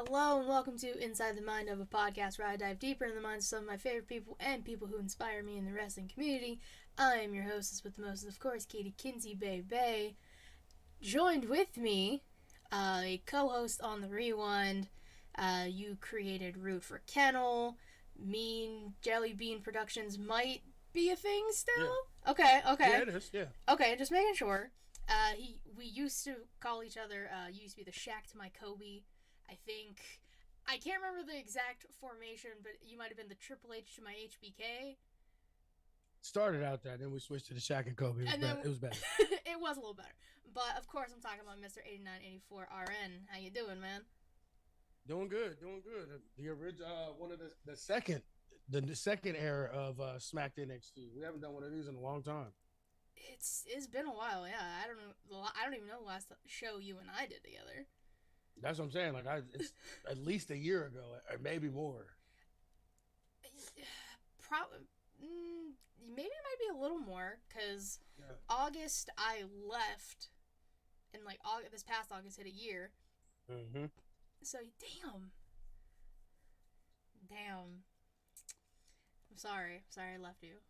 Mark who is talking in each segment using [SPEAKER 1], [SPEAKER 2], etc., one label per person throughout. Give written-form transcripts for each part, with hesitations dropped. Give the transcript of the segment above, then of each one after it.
[SPEAKER 1] Hello and welcome to Inside the Mind of a Podcast, where I dive deeper in the minds of some of my favorite people and people who inspire me in the wrestling community. I am your hostess with the most, of course, Katie Kinsey Bay. Joined with me, a co-host on the Rewind. You created Root for Kennel. Mean Jelly Bean Productions might be a thing still.
[SPEAKER 2] Yeah.
[SPEAKER 1] Okay.
[SPEAKER 2] Yeah, it is. Yeah.
[SPEAKER 1] Okay, just making sure. We used to call each other. You used to be the Shaq to my Kobe. I think I can't remember the exact formation, but you might have been the Triple H to my HBK.
[SPEAKER 2] Started out that, then we switched to the Shaq and Kobe. It was
[SPEAKER 1] And
[SPEAKER 2] better.
[SPEAKER 1] then
[SPEAKER 2] It was better.
[SPEAKER 1] it was a little better. But of course, I'm talking about Mr. 8984 RN. How you doing, man?
[SPEAKER 2] Doing good. Doing good. The original, one of the second era of Smacked NXT. We haven't done one of these in a long time.
[SPEAKER 1] It's been a while. Yeah, I don't even know the last show you and I did together.
[SPEAKER 2] That's what I'm saying. It's at least a year ago, or maybe more.
[SPEAKER 1] Probably. Maybe it might be a little more because
[SPEAKER 2] Yeah.
[SPEAKER 1] August I left, and like August, this past August hit a year.
[SPEAKER 2] Mm-hmm.
[SPEAKER 1] So damn. I'm sorry I left you.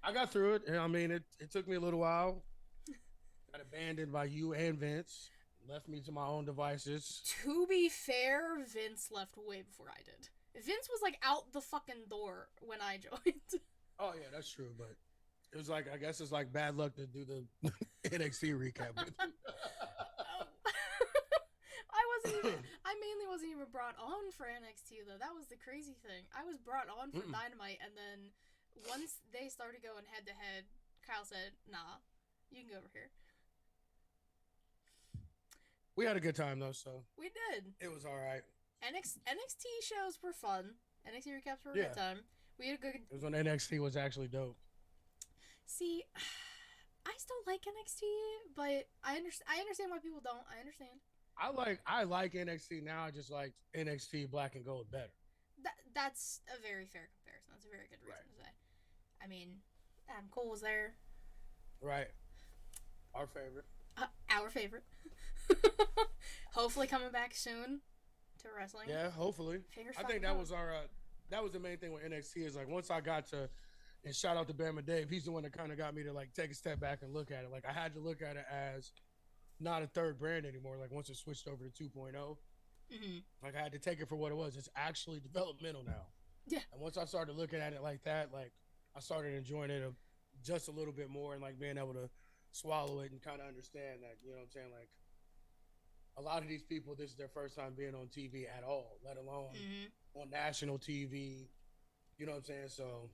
[SPEAKER 2] I got through it, and I mean, it took me a little while. Got abandoned by you and Vince. Left me to my own devices.
[SPEAKER 1] To be fair, Vince left way before I did. Vince was like out the fucking door when I joined.
[SPEAKER 2] Oh yeah, that's true, but it was like I guess it's like bad luck to do the NXT recap with you.
[SPEAKER 1] I mainly wasn't even brought on for NXT though. That was the crazy thing. I was brought on for Dynamite, and then once they started going head to head, Kyle said, "Nah, you can go over here."
[SPEAKER 2] We had a good time though, so
[SPEAKER 1] We did.
[SPEAKER 2] it was all right.
[SPEAKER 1] NXT shows were fun. NXT recaps were a good
[SPEAKER 2] Yeah,
[SPEAKER 1] time. We had a good.
[SPEAKER 2] it was when NXT was actually dope.
[SPEAKER 1] See, I still like NXT, but I understand why people don't. I understand.
[SPEAKER 2] I like NXT now. I just like NXT Black and Gold better.
[SPEAKER 1] That's a very fair comparison. That's a very good reason
[SPEAKER 2] Right.
[SPEAKER 1] to say. I mean, Adam Cole was there.
[SPEAKER 2] Right. Our favorite.
[SPEAKER 1] Our favorite. Hopefully coming back soon to wrestling.
[SPEAKER 2] Yeah, hopefully.
[SPEAKER 1] Fingers
[SPEAKER 2] I think
[SPEAKER 1] fucking
[SPEAKER 2] that was
[SPEAKER 1] crossed.
[SPEAKER 2] our that was the main thing with NXT is like once I got to and shout out to Bama Dave, he's the one that kind of got me to like take a step back and look at it. Like I had to look at it as not a third brand anymore. Like once it switched over to 2.0, like I had to take it for what it was. It's actually developmental now.
[SPEAKER 1] Yeah.
[SPEAKER 2] And once I started looking at it like that, like I started enjoying it just a little bit more and like being able to swallow it and kind of understand that, you know what I'm saying? Like a lot of these people, this is their first time being on TV at all, let alone on national TV. You know what I'm saying? So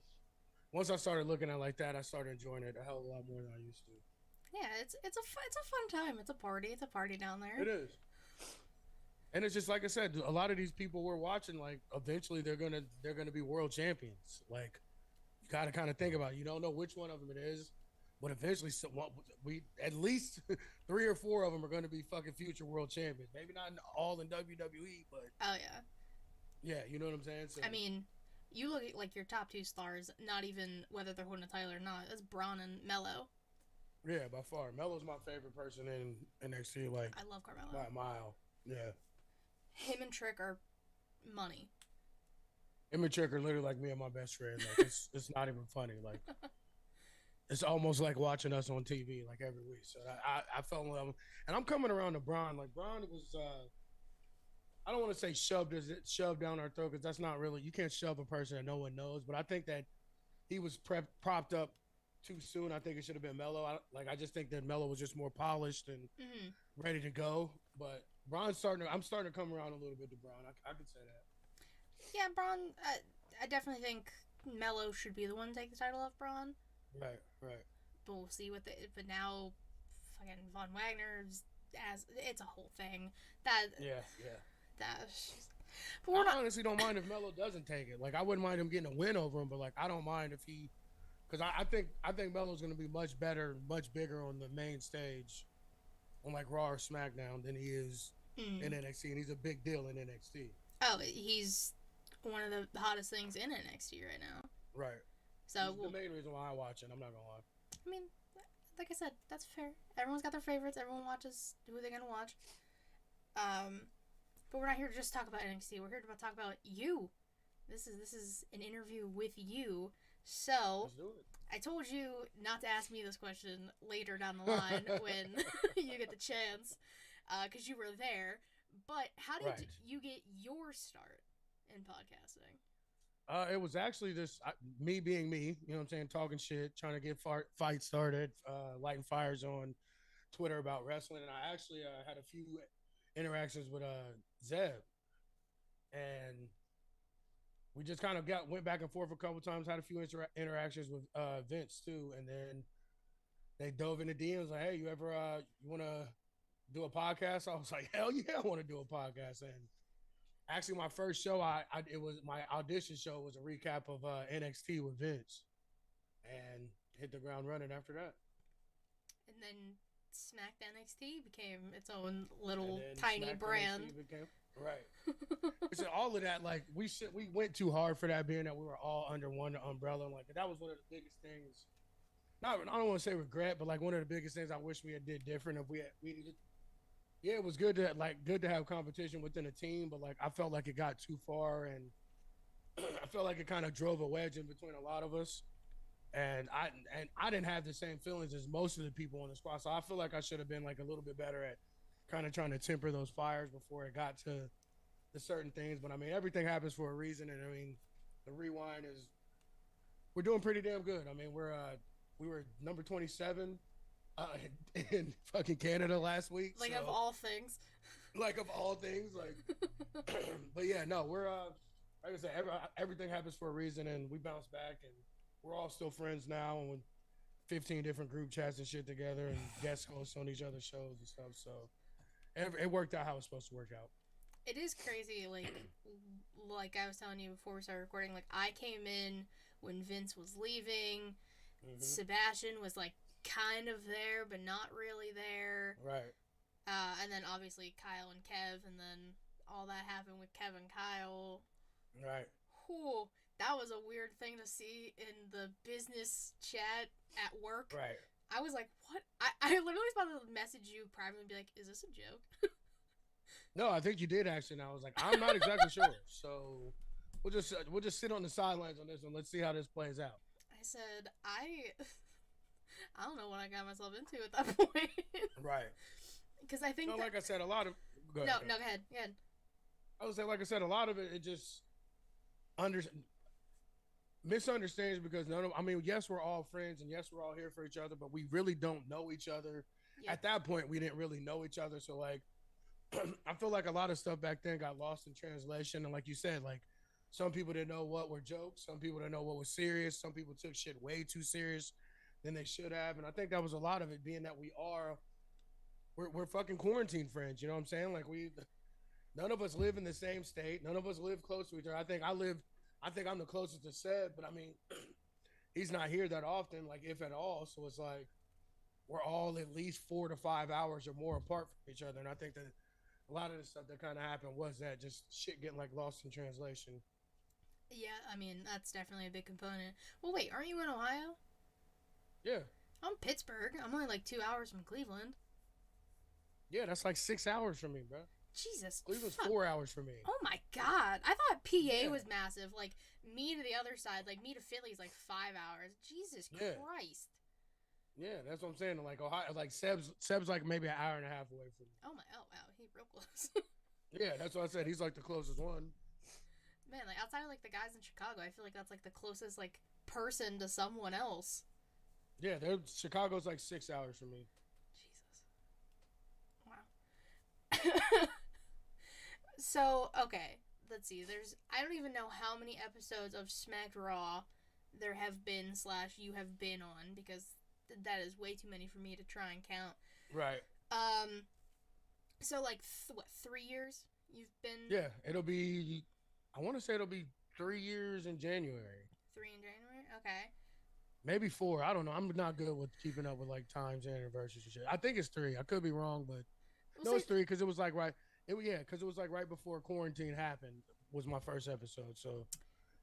[SPEAKER 2] once I started looking at it like that, I started enjoying it a hell of a lot more than I used to.
[SPEAKER 1] Yeah, it's a fun time. It's a party. It's a party down there.
[SPEAKER 2] It is. And it's just like I said, a lot of these people we're watching, like eventually they're gonna be world champions. Like you got to kind of think about it. You don't know which one of them it is, but eventually we at least 3 or 4 of them are going to be fucking future world champions. Maybe not all in WWE, but
[SPEAKER 1] Oh yeah.
[SPEAKER 2] yeah, you know what I'm saying. So
[SPEAKER 1] I mean, you look at like your top two stars. Not even whether they're holding a title or not. That's Braun and Mello.
[SPEAKER 2] yeah, by far, Melo's my favorite person in NXT, like
[SPEAKER 1] I love
[SPEAKER 2] by
[SPEAKER 1] Carmelo.
[SPEAKER 2] a mile. Yeah,
[SPEAKER 1] Him and Trick are money.
[SPEAKER 2] him and Trick are literally like me and my best friend. Like it's not even funny. Like it's almost like watching us on TV like every week. So I fell in love, and I'm coming around to Braun. Like Braun was. I don't want to say shoved down our throat because that's not really you can't shove a person that no one knows. But I think that he was propped up too soon. I think it should have been Melo. I just think that Melo was just more polished and ready to go. But I'm starting to come around a little bit to Braun. I could say that.
[SPEAKER 1] Yeah, Braun. I definitely think Mello should be the one to take the title off Braun.
[SPEAKER 2] Right, right.
[SPEAKER 1] But we'll see what the. But now, fucking Von Wagner's as it's a whole thing.
[SPEAKER 2] Yeah, yeah.
[SPEAKER 1] That. But we're
[SPEAKER 2] I
[SPEAKER 1] not.
[SPEAKER 2] honestly don't mind if Melo doesn't take it. Like I wouldn't mind him getting a win over him, but like I don't mind if he, because I think Melo's going to be much better, much bigger on the main stage, on like Raw or SmackDown than he is in NXT, and he's a big deal in NXT.
[SPEAKER 1] Oh, he's one of the hottest things in NXT right now.
[SPEAKER 2] Right.
[SPEAKER 1] So
[SPEAKER 2] He's the main reason why I watch it. I'm not gonna lie.
[SPEAKER 1] I mean, like I said, that's fair. Everyone's got their favorites. Everyone watches who they're gonna watch. But we're not here to just talk about NXT. We're here to talk about you. This is an interview with you. So
[SPEAKER 2] Let's do it.
[SPEAKER 1] I told you not to ask me this question later down the line when you get the chance, because you were there. But how did you get your start in podcasting?
[SPEAKER 2] It was actually me being me, you know what I'm saying, talking shit, trying to get fights started, lighting fires on Twitter about wrestling. And I actually had a few interactions with Zeb. And we just kind of went back and forth a couple times, had a few interactions with Vince too. And then they dove into DMs like, hey, you ever, you want to do a podcast? I was like, hell yeah, I want to do a podcast. And actually, my first show, it was my audition show was a recap of NXT with Vince, and hit the ground running after that.
[SPEAKER 1] And then Smacked NXT became its own little tiny brand.
[SPEAKER 2] Right. So all of that, like we went too hard for that, being that we were all under one umbrella. And like that was one of the biggest things. I don't want to say regret, but like one of the biggest things I wish we had did different. If yeah, it was good to have competition within a team, but like I felt like it got too far, and I felt like it kind of drove a wedge in between a lot of us. And I didn't have the same feelings as most of the people on the squad, so I feel like I should have been like a little bit better at kind of trying to temper those fires before it got to the certain things. But I mean, everything happens for a reason, and I mean, the rewind is we're doing pretty damn good. I mean, we were number 27 in fucking Canada last week.
[SPEAKER 1] Like, so, of all things.
[SPEAKER 2] Like of all things, like. But yeah, no, we're like I said, everything happens for a reason, and we bounce back, and we're all still friends now, and with 15 different group chats and shit together, and guest hosts on each other's shows and stuff. So it worked out how it's supposed to work out.
[SPEAKER 1] It is crazy, like I was telling you before we started recording, like I came in when Vince was leaving. Mm-hmm. Sebastian was like kind of there, but not really there.
[SPEAKER 2] Right.
[SPEAKER 1] And then obviously Kyle and Kev, and then all that happened with Kev and Kyle.
[SPEAKER 2] Right.
[SPEAKER 1] Whew, that was a weird thing to see in the business chat at work.
[SPEAKER 2] Right.
[SPEAKER 1] I was like, what? I literally was about to message you privately and be like, is this a joke?
[SPEAKER 2] No, I think you did actually. And I was like, I'm not exactly sure. So we'll just sit on the sidelines on this one. Let's see how this plays out.
[SPEAKER 1] I said, I don't know what I got myself into at that point.
[SPEAKER 2] Right.
[SPEAKER 1] Because I think
[SPEAKER 2] like I said, a lot of...
[SPEAKER 1] Go ahead.
[SPEAKER 2] I would say, like I said, a lot of it just... misunderstandings because yes, we're all friends and yes, we're all here for each other, but we really don't know each other. Yep. At that point, we didn't really know each other. So like, I feel like a lot of stuff back then got lost in translation. And like you said, like some people didn't know what were jokes. Some people didn't know what was serious. Some people took shit way too serious than they should have. And I think that was a lot of it, being that we're fucking quarantine friends. You know what I'm saying? Like none of us live in the same state. None of us live close to each other. I think I'm the closest to Seb, but I mean, he's not here that often, like if at all. So it's like we're all at least 4 to 5 hours or more apart from each other. And I think that a lot of the stuff that kind of happened was that just shit getting like lost in translation.
[SPEAKER 1] Yeah, I mean, that's definitely a big component. Well, wait, aren't you in Ohio?
[SPEAKER 2] Yeah.
[SPEAKER 1] I'm Pittsburgh. I'm only like 2 hours from Cleveland.
[SPEAKER 2] Yeah, that's like 6 hours from me, bro.
[SPEAKER 1] Jesus.
[SPEAKER 2] Cleveland's 4 hours from me.
[SPEAKER 1] Oh my God. I thought PA was massive. Like, me to the other side, like, me to Philly is like 5 hours. Jesus Christ.
[SPEAKER 2] Yeah, that's what I'm saying. Like, Ohio, like, Seb's like maybe an hour and a half away from me.
[SPEAKER 1] Oh wow. He's real close.
[SPEAKER 2] Yeah, that's what I said. He's like the closest one.
[SPEAKER 1] Man, like, outside of, like, the guys in Chicago, I feel like that's, like, the closest, like, person to someone else.
[SPEAKER 2] Yeah, Chicago's like 6 hours from me.
[SPEAKER 1] Jesus. Wow. So, okay, let's see. I don't even know how many episodes of Smacked Raw there have been / you have been on, because that is way too many for me to try and count.
[SPEAKER 2] Right.
[SPEAKER 1] So, like, 3 years you've been?
[SPEAKER 2] Yeah, I want to say it'll be 3 years in January.
[SPEAKER 1] 3 in January? Okay.
[SPEAKER 2] Maybe 4. I don't know. I'm not good with keeping up with, like, times and anniversaries and shit. I think it's 3. I could be wrong, but... it's 3 because it was, like, right... because it was like right before quarantine happened was my first episode. So,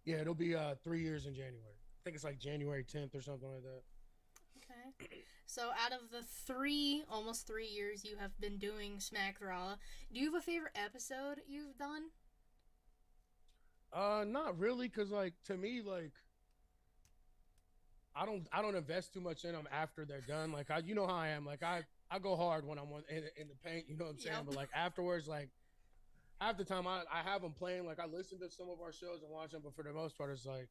[SPEAKER 2] yeah, it'll be 3 years in January. I think it's like January 10th or something like that.
[SPEAKER 1] Okay. So out of the almost 3 years you have been doing Smack Raw, do you have a favorite episode you've done?
[SPEAKER 2] Not really, cause like to me, like I don't invest too much in them after they're done. Like you know how I am. Like I go hard when I'm in the paint. You know what I'm saying?
[SPEAKER 1] Yep.
[SPEAKER 2] But like afterwards, like half the time I have them playing. Like I listen to some of our shows and watch them, but for the most part, it's like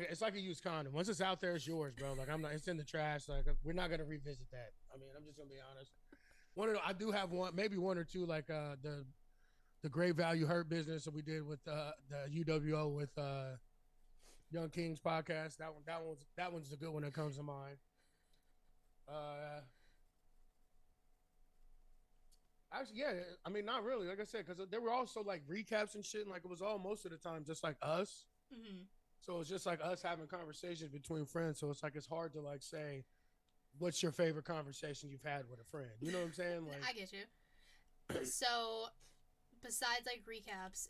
[SPEAKER 2] it's like a used condom. Once it's out there, it's yours, bro. Like I'm not. It's in the trash. Like we're not gonna revisit that. I mean, I'm just gonna be honest. I do have one, maybe one or two, like the Great Value Hurt business that we did with the UWO with Young Kings podcast. That one's the good one that comes to mind. Uh, Actually, yeah. I mean, not really. Like I said, because there were also like recaps and shit. And, like it was all most of the time just like us.
[SPEAKER 1] Mm-hmm.
[SPEAKER 2] So it's just like us having conversations between friends. So it's like it's hard to like say what's your favorite conversation you've had with a friend. You know what I'm saying? Like
[SPEAKER 1] I get you. So, besides like recaps,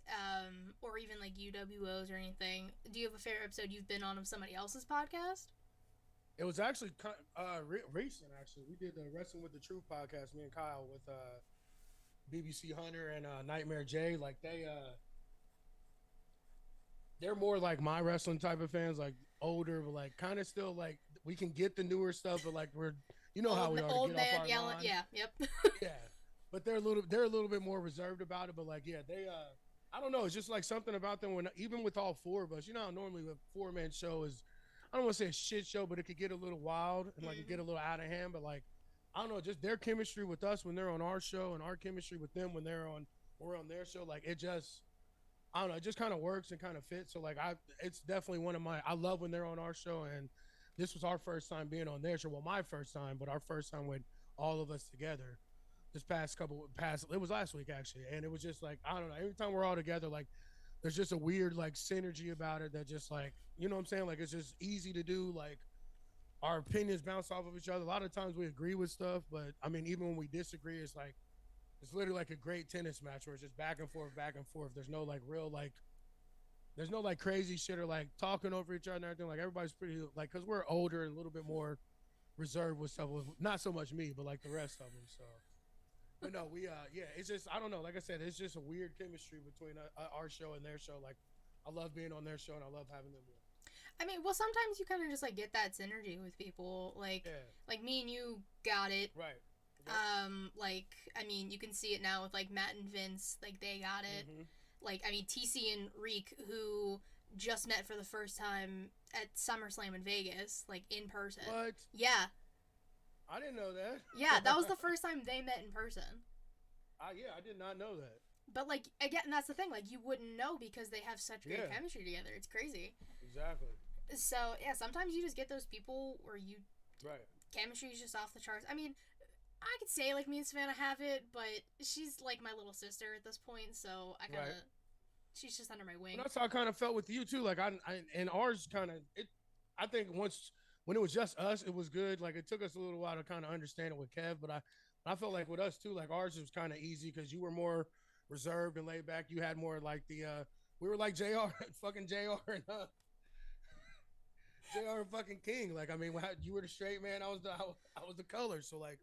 [SPEAKER 1] or even like UWOs or anything, do you have a favorite episode you've been on of somebody else's podcast?
[SPEAKER 2] it was actually recent. Actually, we did the Wrestling with the Truth podcast. Me and Kyle with BBC Hunter and Nightmare J. Like they're more like my wrestling type of fans, like older, but like kind of still like we can get the newer stuff, but like we're how we are
[SPEAKER 1] Old
[SPEAKER 2] to get
[SPEAKER 1] man
[SPEAKER 2] off our
[SPEAKER 1] yelling.
[SPEAKER 2] line.
[SPEAKER 1] Yeah. Yep.
[SPEAKER 2] Yeah, but they're a little bit more reserved about it. But like they I don't know, it's just like something about them when even with all four of us, you know how normally a 4-man show is, I don't want to say a shit show, but it could get a little wild and like it get a little out of hand. But like I don't know, just their chemistry with us when they're on our show and our chemistry with them when we're on their show, like it just I don't know, it just kind of works and kind of fits. So like it's definitely one of my. I love when they're on our show, and this was our first time being on their show. Well, my first time, but our first time with all of us together. This past it was last week actually, and it was just like I don't know. Every time we're all together, like there's just a weird like synergy about it that just like you know what I'm saying. Like it's just easy to do. Like our opinions bounce off of each other. A lot of times we agree with stuff, but I mean even when we disagree, it's like it's literally like a great tennis match where it's just back and forth, back and forth. There's no like real like there's no like crazy shit or like talking over each other and everything. Like everybody's pretty like because we're older and a little bit more reserved with stuff. With not so much me, but like the rest of them. So, but no, we yeah, it's just I don't know. Like I said, it's just a weird chemistry between our show and their show. Like I love being on their show and I love having them here.
[SPEAKER 1] I mean, well, sometimes you kind of just like get that synergy with people. Like me and you got it.
[SPEAKER 2] Right.
[SPEAKER 1] Like I mean, you can see it now with like Matt and Vince. Like they got it.
[SPEAKER 2] Mm-hmm.
[SPEAKER 1] Like I mean, TC and Reek, who just met for the first time at SummerSlam in Vegas, like in person.
[SPEAKER 2] What?
[SPEAKER 1] Yeah.
[SPEAKER 2] I didn't know that.
[SPEAKER 1] Yeah, that was the first time they met in person.
[SPEAKER 2] Yeah, I did not know that.
[SPEAKER 1] But like again, that's the thing. Like you wouldn't know because they have such great chemistry together. It's crazy.
[SPEAKER 2] Exactly.
[SPEAKER 1] So yeah, sometimes you just get those people where you
[SPEAKER 2] right
[SPEAKER 1] chemistry is just off the charts. I mean, I could say like me and Savannah have it, but she's like my little sister at this point, so I kind of she's just under my wing.
[SPEAKER 2] And that's how I kind of felt with you too. Like I and ours kind of it. I think once when it was just us, it was good. Like it took us a little while to kind of understand it with Kev, but I felt like with us too, like ours was kind of easy because you were more reserved and laid back. You had more like the we were like JR, fucking JR and JR and fucking King. Like I mean, you were the straight man, I was the color. So like.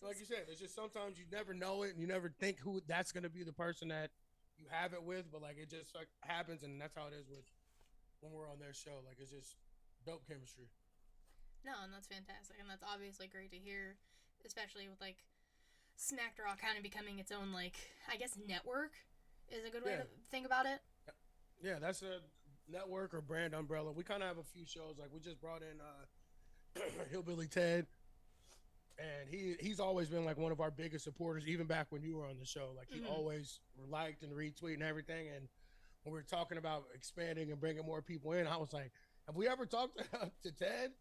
[SPEAKER 2] Like you said, it's just sometimes you never know it and you never think who that's going to be the person that you have it with, but like it just like happens and that's how it is with when we're on their show. Like it's just dope chemistry.
[SPEAKER 1] No, and that's fantastic, and that's obviously great to hear, especially with like Smack Raw kind of becoming its own like I guess network is a good way to think about it.
[SPEAKER 2] Yeah, that's a network or brand umbrella. We kind of have a few shows like we just brought in Hillbilly Ted. And he's always been like one of our biggest supporters, even back when you were on the show. Like he always liked and retweeted and everything. And when we were talking about expanding and bringing more people in, I was like, "Have we ever talked to Ted?"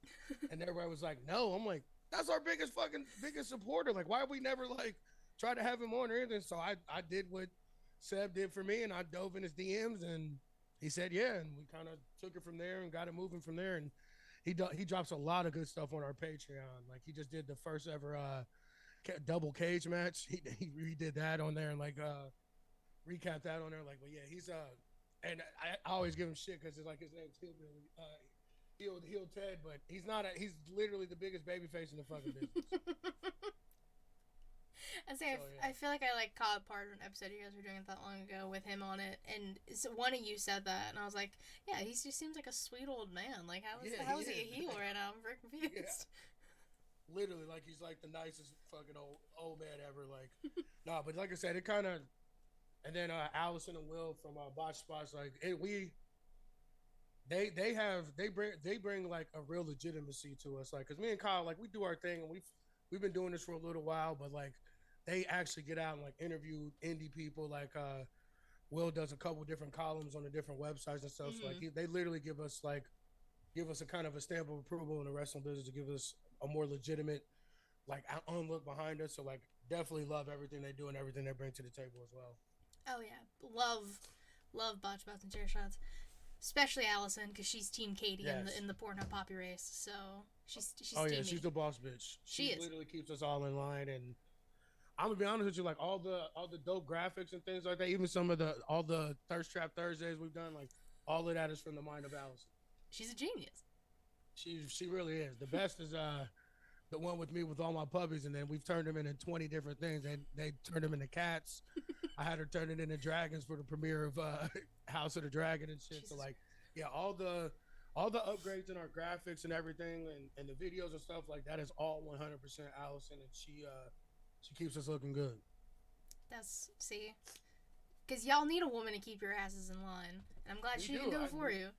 [SPEAKER 2] And everybody was like, "No." I'm like, "That's our biggest supporter. Like, why have we never like tried to have him on or anything?" So I did what Seb did for me, and I dove in his DMs, and he said yeah, and we kind of took it from there and got it moving from there. And he drops a lot of good stuff on our Patreon. Like he just did the first ever double cage match. He did that on there and like recapped that on there. Like, but yeah, he's and I always give him shit because it's like his name's Hillbilly. heel Ted, but he's not. He's literally the biggest babyface in the fucking business.
[SPEAKER 1] I say,
[SPEAKER 2] So
[SPEAKER 1] I
[SPEAKER 2] yeah,
[SPEAKER 1] feel like I like caught part of an episode you guys were doing it that long ago with him on it, and so one of you said that, and I was like, yeah, he just seems like a sweet old man. Like,
[SPEAKER 2] yeah,
[SPEAKER 1] how
[SPEAKER 2] he
[SPEAKER 1] is he a
[SPEAKER 2] is.
[SPEAKER 1] heel right now? I'm very
[SPEAKER 2] Yeah,
[SPEAKER 1] confused.
[SPEAKER 2] literally, like he's like the nicest fucking old man ever. Like, no, but like I said, it kind of. And then Allison and Will from Botch Spots, like we they bring like a real legitimacy to us, like because me and Kyle like we do our thing and we've been doing this for a little while, but like they actually get out and like interview indie people, like Will does a couple different columns on the different websites and stuff. So like
[SPEAKER 1] Mm-hmm.
[SPEAKER 2] they literally give us a kind of a stamp of approval in the wrestling business to give us a more legitimate like look behind us. So like definitely love everything they do and everything they bring to the table as well.
[SPEAKER 1] Oh yeah, love botch bots and chair shots, especially Allison because she's Team Katie in
[SPEAKER 2] Yes.
[SPEAKER 1] the Pornhub Poppy race. So she's
[SPEAKER 2] Oh yeah,
[SPEAKER 1] Team
[SPEAKER 2] she's
[SPEAKER 1] Me.
[SPEAKER 2] the boss bitch.
[SPEAKER 1] She
[SPEAKER 2] She
[SPEAKER 1] is.
[SPEAKER 2] literally keeps us all in line, and I'm gonna be honest with you, like all the dope graphics and things like that. Even some of the all the Thirst Trap Thursdays we've done, like all of that is from the mind of Allison.
[SPEAKER 1] She's a genius.
[SPEAKER 2] She really is. The best is the one with me with all my puppies, and then we've turned them into 20 different things. They turned them into cats. I had her turn it into dragons for the premiere of House of the Dragon and shit. So
[SPEAKER 1] Jesus.
[SPEAKER 2] like, yeah, all the upgrades in our graphics and everything and the videos and stuff like that is all 100% Allison, and she keeps us looking good.
[SPEAKER 1] That's see. Because y'all need a woman to keep your asses in line. And I'm glad
[SPEAKER 2] We
[SPEAKER 1] she can
[SPEAKER 2] do.
[SPEAKER 1] do it for you.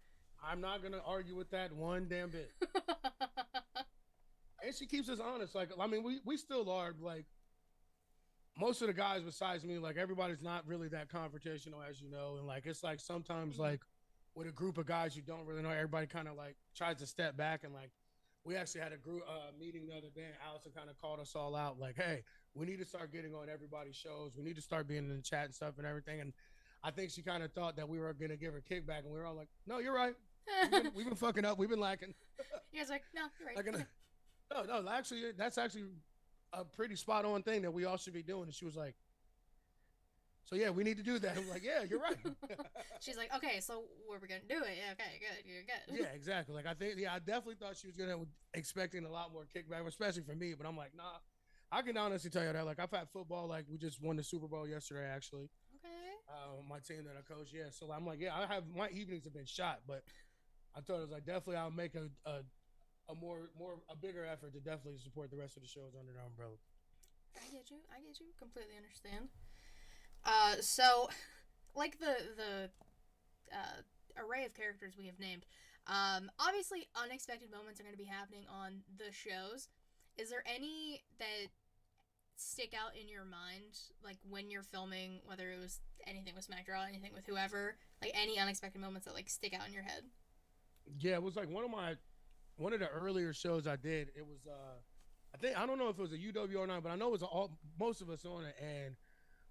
[SPEAKER 2] I'm not gonna argue with that one damn bit. And she keeps us honest. Like I mean, we still are like most of the guys besides me, like everybody's not really that confrontational, as you know, and like it's like sometimes
[SPEAKER 1] Mhm.
[SPEAKER 2] like with a group of guys you don't really know, everybody kind of like tries to step back and like we actually had a group meeting the other day, and Allison kind of called us all out, like, "Hey, we need to start getting on everybody's shows. We need to start being in the chat and stuff and everything." And I think she kind of thought that we were gonna give her kickback, and we were all like, "No, you're right. We've been fucking up. We've been lacking."
[SPEAKER 1] You guys are like, no, you're right.
[SPEAKER 2] Like,
[SPEAKER 1] Okay.
[SPEAKER 2] no, actually, that's actually a pretty spot on thing that we all should be doing. And she was like, "So yeah, we need to do that." I'm like, "Yeah, you're right."
[SPEAKER 1] She's like, okay, so we're going to do it. Yeah, okay, good. You're good.
[SPEAKER 2] Yeah, exactly. Like I think, yeah, I definitely thought she was gonna expecting a lot more kickback, especially for me. But I'm like, nah. I can honestly tell you that. Like I've had football. Like we just won the Super Bowl yesterday, actually.
[SPEAKER 1] Okay.
[SPEAKER 2] My team that I coach. Yeah, so I'm like, yeah, I have my evenings have been shot, but I thought it was like definitely I'll make a more a bigger effort to definitely support the rest of the shows under the umbrella.
[SPEAKER 1] I get you. I get you. Completely understand. So, like the array of characters we have named, obviously unexpected moments are going to be happening on the shows. Is there any that stick out in your mind, like when you're filming, whether it was anything with SmackDown, anything with whoever, like any unexpected moments that like stick out in your head?
[SPEAKER 2] Yeah, it was like one of the earlier shows I did. It was I think I don't know if it was a UW or not, but I know it was all most of us on it, and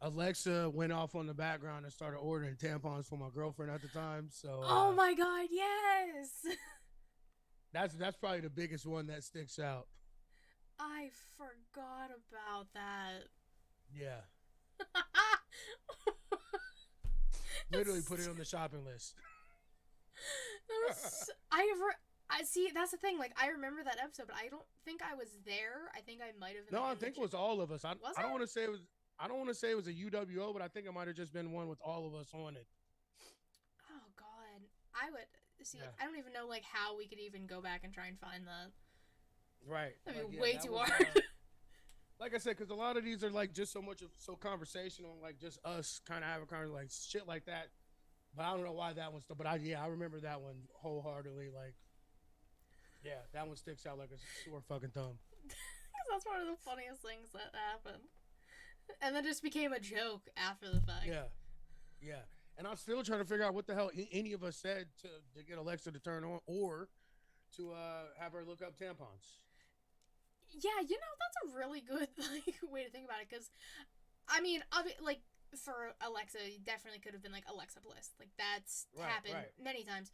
[SPEAKER 2] Alexa went off on the background and started ordering tampons for my girlfriend at the time. So
[SPEAKER 1] Oh my god, yes!
[SPEAKER 2] that's probably the biggest one that sticks out.
[SPEAKER 1] I forgot about that.
[SPEAKER 2] Yeah, literally put it
[SPEAKER 1] That's,
[SPEAKER 2] on the shopping list.
[SPEAKER 1] I see. That's the thing. Like I remember that episode, but I don't think I was there. I think I might have been
[SPEAKER 2] No,
[SPEAKER 1] like
[SPEAKER 2] I
[SPEAKER 1] in the
[SPEAKER 2] think it
[SPEAKER 1] gym.
[SPEAKER 2] was all of us.
[SPEAKER 1] Was
[SPEAKER 2] I don't want
[SPEAKER 1] it?
[SPEAKER 2] to say it was. I don't want to say it was a UWO, but I think it might have just been one with all of us on it.
[SPEAKER 1] Oh god, I would see.
[SPEAKER 2] Yeah,
[SPEAKER 1] I don't even know like how we could even go back and try and find that.
[SPEAKER 2] right.
[SPEAKER 1] That'd
[SPEAKER 2] Like
[SPEAKER 1] be
[SPEAKER 2] yeah,
[SPEAKER 1] way
[SPEAKER 2] that
[SPEAKER 1] too
[SPEAKER 2] was.
[SPEAKER 1] hard.
[SPEAKER 2] Like I said, because a lot of these are like just so much of so conversational, like just us kind of having kind of like shit like that. But I don't know why that one's. But I remember that one wholeheartedly. Like yeah, that one sticks out like a sore fucking thumb.
[SPEAKER 1] Because that's one of the funniest things that happened, and then just became a joke after the fact.
[SPEAKER 2] Yeah, yeah. And I'm still trying to figure out what the hell any of us said to get Alexa to turn on or to have her look up tampons.
[SPEAKER 1] Yeah, you know that's a really good like way to think about it. Because I mean, like for Alexa, it definitely could have been like Alexa Bliss. Like that's
[SPEAKER 2] Right,
[SPEAKER 1] happened
[SPEAKER 2] right.
[SPEAKER 1] many times.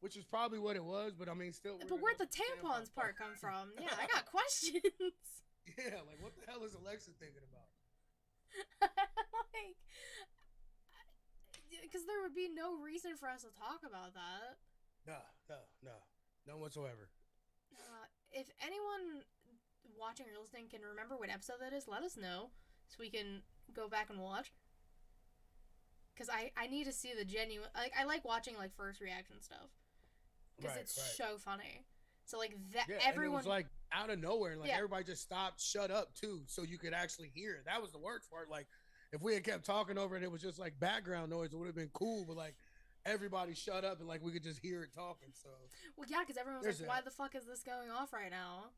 [SPEAKER 2] Which is probably what it was, but I mean, still weird
[SPEAKER 1] But where'd
[SPEAKER 2] enough
[SPEAKER 1] the
[SPEAKER 2] with the tampon
[SPEAKER 1] tampons
[SPEAKER 2] part.
[SPEAKER 1] part come from? Yeah, I got questions.
[SPEAKER 2] Yeah, like what the hell is Alexa thinking about?
[SPEAKER 1] Like, because there would be no reason for us to talk about that.
[SPEAKER 2] No, no, no. None whatsoever.
[SPEAKER 1] If anyone watching or listening can remember what episode that is, let us know so we can go back and watch. Because I need to see the genuine. Like, I like watching like first reaction stuff because
[SPEAKER 2] Right,
[SPEAKER 1] it's
[SPEAKER 2] right.
[SPEAKER 1] so funny. So like that
[SPEAKER 2] Yeah, and it was
[SPEAKER 1] everyone.
[SPEAKER 2] like out of nowhere, and like
[SPEAKER 1] Yeah.
[SPEAKER 2] everybody just stopped, shut up too, so you could actually hear it. That was the worst part. Like, if we had kept talking over it, it was just like background noise. It would have been cool, but like everybody shut up and like we could just hear it talking. So
[SPEAKER 1] Well, yeah, because everyone was like,
[SPEAKER 2] there's
[SPEAKER 1] "Why
[SPEAKER 2] that.
[SPEAKER 1] the fuck is this going off right now?"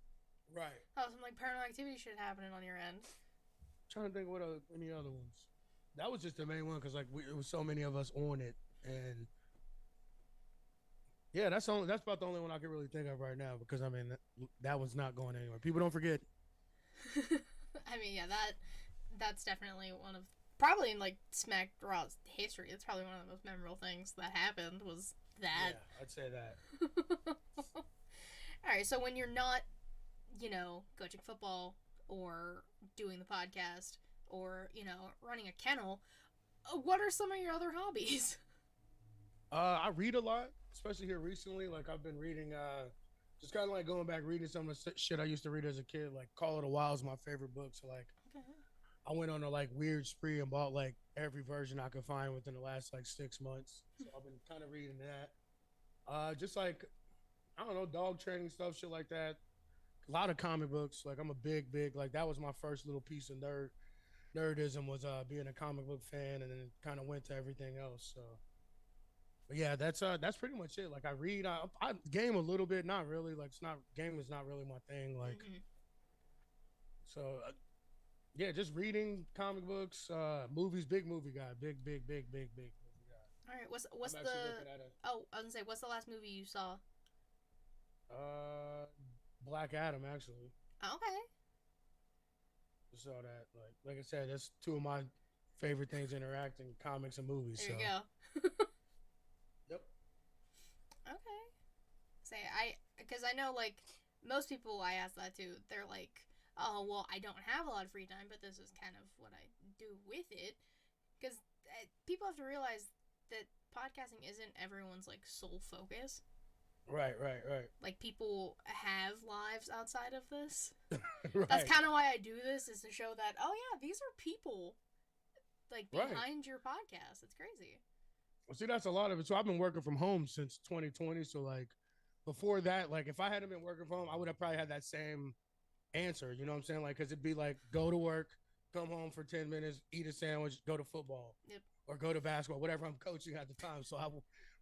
[SPEAKER 2] Right.
[SPEAKER 1] Oh, some like paranormal activity shit happening on your end.
[SPEAKER 2] Trying to think what any other ones. That was just the main one because like it was so many of us on it, and yeah, that's about the only one I can really think of right now because I mean that one's not going anywhere. People don't forget.
[SPEAKER 1] I mean, yeah, that's definitely one of probably in like Smack Raw's history. It's probably one of the most memorable things that happened was that.
[SPEAKER 2] Yeah, I'd say that.
[SPEAKER 1] All right, so when you're not, coaching football or doing the podcast or running a kennel, what are some of your other hobbies?
[SPEAKER 2] I read a lot, especially here recently. Like I've been reading, just kind of like going back reading some of the shit I used to read as a kid. Like Call of the Wild is my favorite book. So like
[SPEAKER 1] Okay.
[SPEAKER 2] I went on a like weird spree and bought like every version I could find within the last like 6 months. So I've been kind of reading that. Just like I don't know, dog training stuff, shit like that. A lot of comic books. Like I'm a big like that was my first little piece of nerdism was being a comic book fan, and then it kind of went to everything else. So but yeah, that's pretty much it. Like I read, I game a little bit, not really. Like it's not game is not really my thing. Like
[SPEAKER 1] Mm-hmm.
[SPEAKER 2] so, yeah, just reading comic books, movies. Big movie guy, big movie guy.
[SPEAKER 1] All right. What's
[SPEAKER 2] I'm actually
[SPEAKER 1] the?
[SPEAKER 2] looking at
[SPEAKER 1] Oh, I was gonna say, what's the last movie you saw?
[SPEAKER 2] a Black Adam actually.
[SPEAKER 1] Okay.
[SPEAKER 2] I saw that. Like I said, that's two of my favorite things interacting comics and movies.
[SPEAKER 1] There you
[SPEAKER 2] So
[SPEAKER 1] go.
[SPEAKER 2] yep,
[SPEAKER 1] Okay. Say because I know like most people I ask that to, they're like, oh well, I don't have a lot of free time, but this is kind of what I do with it. Because people have to realize that podcasting isn't everyone's like sole focus.
[SPEAKER 2] right,
[SPEAKER 1] Like people have lives outside of this. That's
[SPEAKER 2] right,
[SPEAKER 1] kind of why I do this, is to show that, oh yeah, these are people like
[SPEAKER 2] right.
[SPEAKER 1] behind your podcast. It's crazy.
[SPEAKER 2] Well, see, that's a lot of it. So I've been working from home since 2020. So like before that, like if I hadn't been working from home, I would have probably had that same answer. You know what I'm saying? Like, cause it'd be like go to work, come home for 10 minutes, eat a sandwich, go to football
[SPEAKER 1] Yep.
[SPEAKER 2] or go to basketball, whatever I'm coaching at the time. So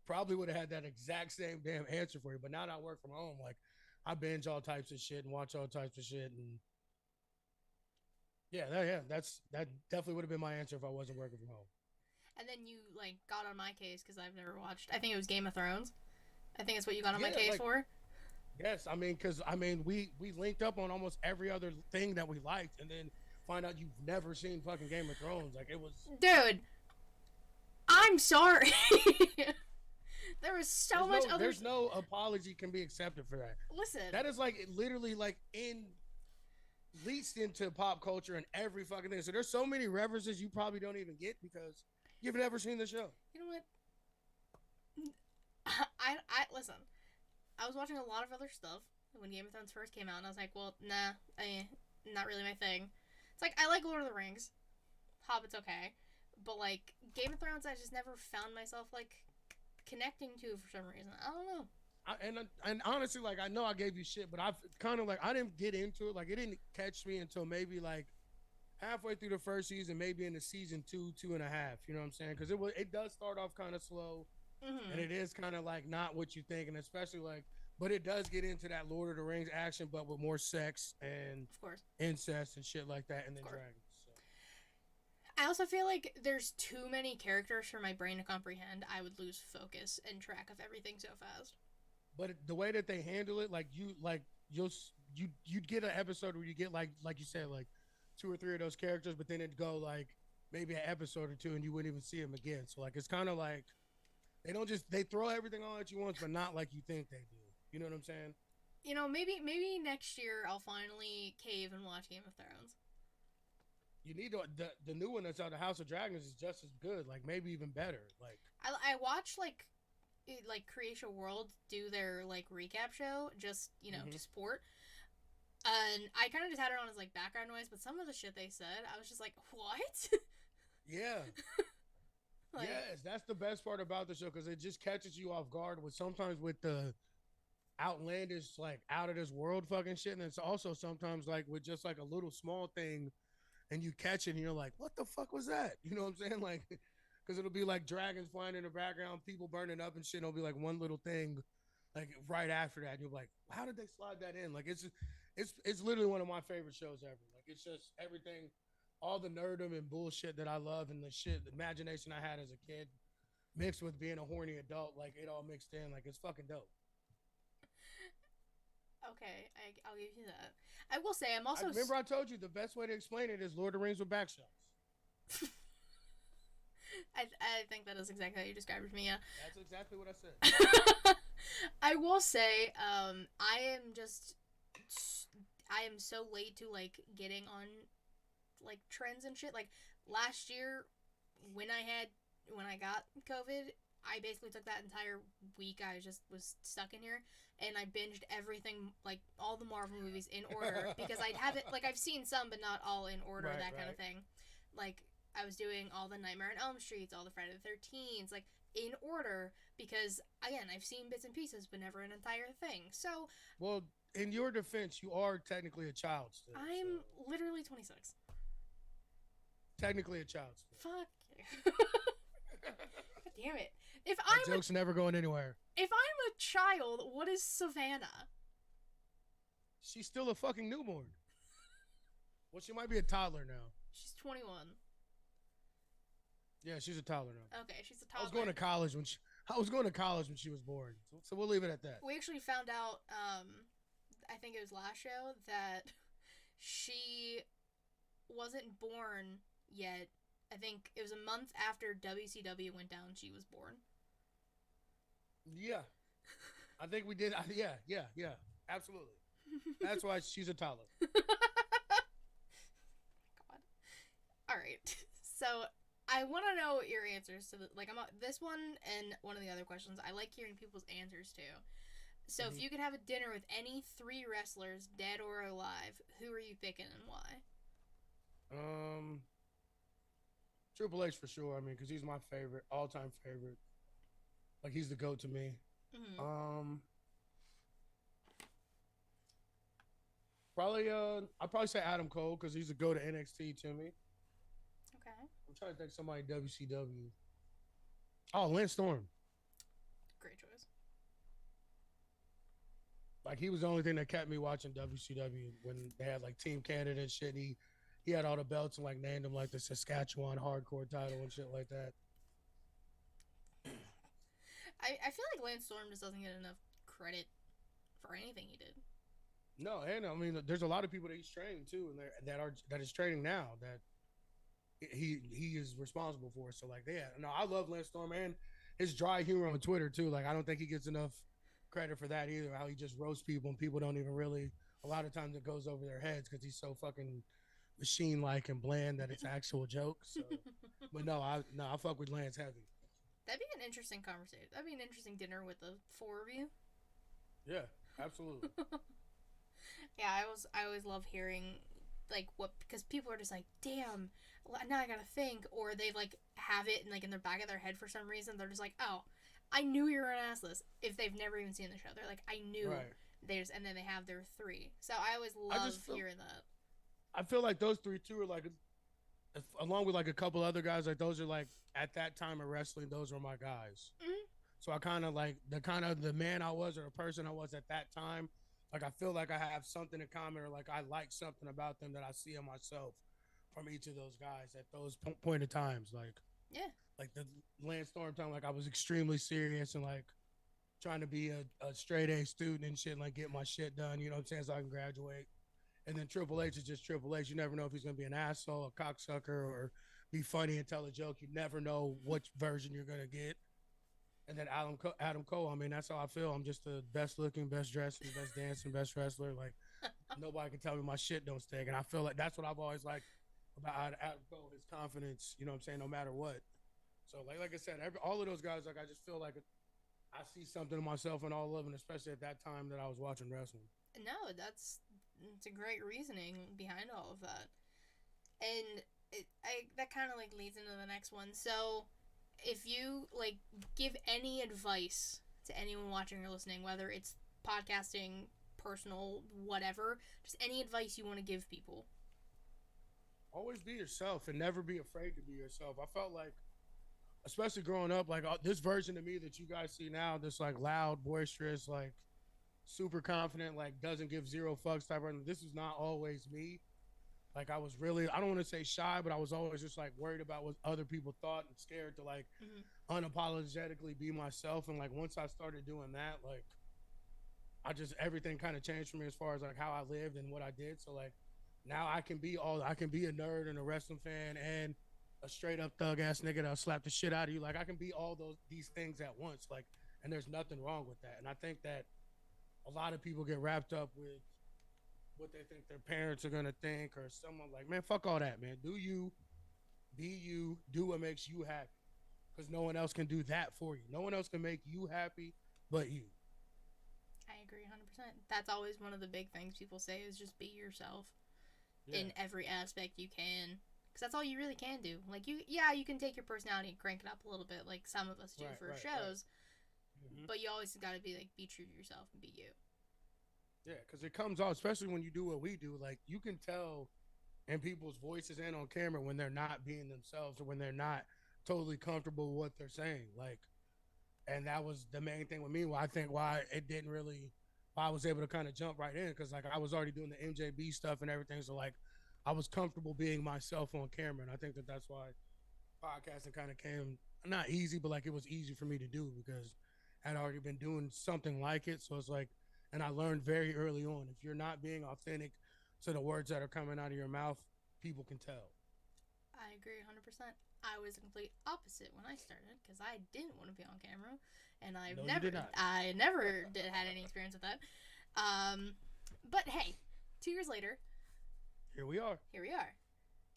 [SPEAKER 2] probably would have had that exact same damn answer for you. But now that I work from home, like I binge all types of shit and watch all types of shit. And yeah, that definitely would have been my answer if I wasn't working from home.
[SPEAKER 1] And then you like got on my case because I've never watched. I think it was Game of Thrones. I think it's what you got on my
[SPEAKER 2] Yeah,
[SPEAKER 1] case
[SPEAKER 2] like
[SPEAKER 1] for.
[SPEAKER 2] yes, I mean, because I mean, we linked up on almost every other thing that we liked, and then find out you've never seen fucking Game of Thrones. Like it was.
[SPEAKER 1] Dude, I'm sorry. There was so much other.
[SPEAKER 2] There's no apology can be accepted for that.
[SPEAKER 1] Listen,
[SPEAKER 2] That is like literally like in leached into pop culture and every fucking thing. So there's so many references you probably don't even get because you've never seen the show.
[SPEAKER 1] you know what? I listen. I was watching a lot of other stuff when Game of Thrones first came out, and I was like, well, nah, not really my thing. It's like I like Lord of the Rings, Hobbit's okay, but like Game of Thrones, I just never found myself like connecting to for some reason. I don't know.
[SPEAKER 2] And honestly, like I know I gave you shit, but I've kind of like I didn't get into it. Like it didn't catch me until maybe like halfway through the first season, maybe in the season two and a half. You know what I'm saying? Because it does start off kind of slow, and
[SPEAKER 1] Mm-hmm.
[SPEAKER 2] it is kind of like not what you think, and especially like, but it does get into that Lord of the Rings action, but with more sex and
[SPEAKER 1] Of course.
[SPEAKER 2] incest and shit like that, and
[SPEAKER 1] Of
[SPEAKER 2] then
[SPEAKER 1] course.
[SPEAKER 2] dragons. So
[SPEAKER 1] I also feel like there's too many characters for my brain to comprehend. I would lose focus and track of everything so fast.
[SPEAKER 2] but the way that they handle it, like you'd get an episode where you get like you said like two or three of those characters, but then it'd go like maybe an episode or two, and you wouldn't even see them again. So like it's kind of like they throw everything all at you once, but not like you think they do. You know what I'm saying?
[SPEAKER 1] Maybe next year I'll finally cave and watch Game of Thrones.
[SPEAKER 2] You need the new one that's out, the House of Dragons, is just as good, like maybe even better. Like
[SPEAKER 1] I watched like like Creation World do their like recap show, just to
[SPEAKER 2] Hmm.
[SPEAKER 1] sport. And I kind of just had it on as like background noise, but some of the shit they said, I was just like, what?
[SPEAKER 2] Yeah.
[SPEAKER 1] Like,
[SPEAKER 2] Yes, that's the best part about the show because it just catches you off guard with sometimes with the outlandish, like out of this world fucking shit. And it's also sometimes like with just like a little small thing and you catch it and you're like, what the fuck was that? You know what I'm saying? Like, because it'll be like dragons flying in the background, people burning up and shit. And it'll be like one little thing, like right after that. And you're like, how did they slide that in? Like, it's literally one of my favorite shows ever. Like, it's just everything, all the nerdom and bullshit that I love and the shit, the imagination I had as a kid mixed with being a horny adult. Like, it all mixed in. Like, it's fucking dope.
[SPEAKER 1] okay, I'll give you that. I will say, I'm
[SPEAKER 2] I
[SPEAKER 1] also.
[SPEAKER 2] remember I told you the best way to explain it is Lord of the Rings with back shots.
[SPEAKER 1] I think that is exactly how you described it to me. Yeah.
[SPEAKER 2] That's exactly what I said.
[SPEAKER 1] I will say, I am so late to like getting on like trends and shit. Like last year, when I got COVID, I basically took that entire week. I just was stuck in here, and I binged everything, like all the Marvel movies in order because I'd have it like I've seen some, but not all in order.
[SPEAKER 2] Right,
[SPEAKER 1] That kind of
[SPEAKER 2] right.
[SPEAKER 1] thing. Like I was doing all the Nightmare on Elm Streets, all the Friday the 13th, like in order because again I've seen bits and pieces, but never an entire thing. So
[SPEAKER 2] Well, in your defense, you are technically a child still. So
[SPEAKER 1] I'm literally 26.
[SPEAKER 2] technically a child still.
[SPEAKER 1] Fuck you. God damn it. If
[SPEAKER 2] That
[SPEAKER 1] I'm a
[SPEAKER 2] joke's never going anywhere.
[SPEAKER 1] if I'm a child, what is Savannah?
[SPEAKER 2] She's still a fucking newborn. Well, she might be a toddler now.
[SPEAKER 1] She's 21.
[SPEAKER 2] Yeah, she's a toddler now.
[SPEAKER 1] Okay, she's a
[SPEAKER 2] I was going to
[SPEAKER 1] toddler.
[SPEAKER 2] college when I was going to college when she was born. So we'll leave it at that.
[SPEAKER 1] We actually found out, I think it was last show, that she wasn't born yet. I think it was a month after WCW went down, she was born.
[SPEAKER 2] Yeah, I think we did. Yeah, yeah, yeah. Absolutely. That's why she's a toddler.
[SPEAKER 1] God. Alright. So, I want to know your answers to this one and one of the other questions. I like hearing people's answers too. So, if
[SPEAKER 2] Mm-hmm.
[SPEAKER 1] you could have a dinner with any three wrestlers, dead or alive, who are you picking and why?
[SPEAKER 2] Um, Triple H for sure. I mean, because he's my favorite, all time favorite. Like he's the goat to me.
[SPEAKER 1] Mm-hmm.
[SPEAKER 2] Um, Probably I'd probably say Adam Cole because he's a go to NXT to me.
[SPEAKER 1] Okay.
[SPEAKER 2] I'm trying to think somebody WCW. Oh, Lance Storm.
[SPEAKER 1] Great choice.
[SPEAKER 2] Like he was the only thing that kept me watching WCW when they had like Team Canada and shit. He had all the belts and like named him like the Saskatchewan hardcore title and shit like that.
[SPEAKER 1] I feel like Lance Storm just doesn't get enough credit for anything he did.
[SPEAKER 2] No, and I mean there's a lot of people that he's training too and that is training now that he is responsible for. So like yeah, no, I love Lance Storm and his dry humor on Twitter too. Like I don't think he gets enough credit for that either. How he just roasts people and people don't even really. A lot of times it goes over their heads because he's so fucking machine like and bland that it's actual jokes. So, but I fuck with Lance heavy.
[SPEAKER 1] That'd be an interesting conversation. That'd be an interesting dinner with the four of you.
[SPEAKER 2] Yeah, absolutely.
[SPEAKER 1] Yeah, I always love hearing like what because people are just like, damn, now I gotta think, or they like have it in their back of their head for some reason. They're just like, oh, I knew you were gonna ask this. If they've never even seen the show, they're like, I knew.
[SPEAKER 2] Right.
[SPEAKER 1] And then they have their three. So I always
[SPEAKER 2] I just
[SPEAKER 1] love
[SPEAKER 2] feel
[SPEAKER 1] hearing that.
[SPEAKER 2] I feel like those three too are like along with like a couple other guys like those are like at that time of wrestling those were my guys.
[SPEAKER 1] Mm-hmm.
[SPEAKER 2] So I kind of like the man I was or the person I was at that time. Like I feel like I have something in common or like I like something about them that I see in myself from each of those guys at those point of times.
[SPEAKER 1] Yeah.
[SPEAKER 2] Like the Lance Storm time, like I was extremely serious and like trying to be a straight A student and shit, and like get my shit done. You know what I'm saying? So I can graduate. And then Triple H is just Triple H. You never know if he's gonna be an asshole, a cocksucker, or be funny and tell a joke. You never know which version you're gonna get. And then Adam Cole, I mean, that's how I feel. I'm just the best looking, best dressing, best dancing, best wrestler. Like nobody can tell me my shit don't stink. And I feel like that's what I've always liked about Adam Cole, his confidence. You know what I'm saying? No matter what. So like I said, all of those guys, like I just feel like I see something in myself in all of it, especially at that time that I was watching wrestling.
[SPEAKER 1] No, it's a great reasoning behind all of that. And that kind of like leads into the next one. So, if you like give any advice to anyone watching or listening, whether it's podcasting, personal, whatever, just any advice you want to give people.
[SPEAKER 2] Always be yourself and never be afraid to be yourself. I felt like, especially growing up, like this version of me that you guys see now, this like loud, boisterous, like super confident, like doesn't give zero fucks type of. This is not always me. Like I was really, I don't want to say shy, but I was always just like worried about what other people thought and scared to like unapologetically be myself. And like once I started doing that, like I just everything kind of changed for me as far as like how I lived and what I did. So like now I can be a nerd and a wrestling fan and a straight up thug ass nigga that'll slap the shit out of you. Like I can be all these things at once. Like, and there's nothing wrong with that. And I think that a lot of people get wrapped up with what they think their parents are gonna think or someone like, man, fuck all that, man. Do you, be you, do what makes you happy. Because no one else can do that for you. No one else can make you happy but you.
[SPEAKER 1] I agree 100%. That's always one of the big things people say is just be yourself in every aspect you can. Because that's all you really can do. Like, you can take your personality and crank it up a little bit, like some of us do for shows. Right. But you always got to be true to yourself and be you.
[SPEAKER 2] Yeah, because it comes off, especially when you do what we do, like you can tell in people's voices and on camera when they're not being themselves or when they're not totally comfortable with what they're saying. Like, and that was the main thing with me. Why I think why it didn't really, why I was able to kind of jump right in because like I was already doing the MJB stuff and everything. So like I was comfortable being myself on camera, and I think that that's why podcasting kind of came not easy, but like it was easy for me to do because I had already been doing something like it. So it's like, and I learned very early on if you're not being authentic to the words that are coming out of your mouth, people can tell.
[SPEAKER 1] I agree 100%. I was the complete opposite when I started because I didn't want to be on camera, and I never had any experience with that. But hey, 2 years later,
[SPEAKER 2] here we are.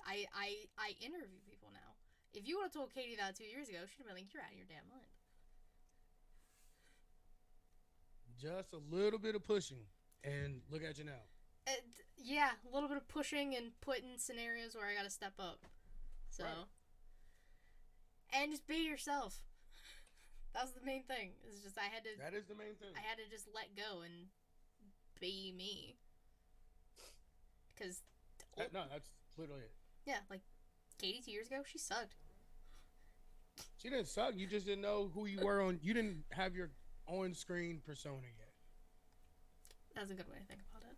[SPEAKER 1] I interview people now. If you would have told Katie that 2 years ago, she'd have been like, "You're out of your damn mind."
[SPEAKER 2] Just a little bit of pushing, and look at you now.
[SPEAKER 1] Yeah, a little bit of pushing and put in scenarios where I got to step up. So, right. And just be yourself. That's the main thing. It's just
[SPEAKER 2] That is the main thing.
[SPEAKER 1] I had to just let go and be me. Because
[SPEAKER 2] no, that's literally it.
[SPEAKER 1] Yeah, like Katie 2 years ago, she sucked.
[SPEAKER 2] She didn't suck. You just didn't know who you were on. You didn't have your on-screen persona yet.
[SPEAKER 1] That's a good way to think about it.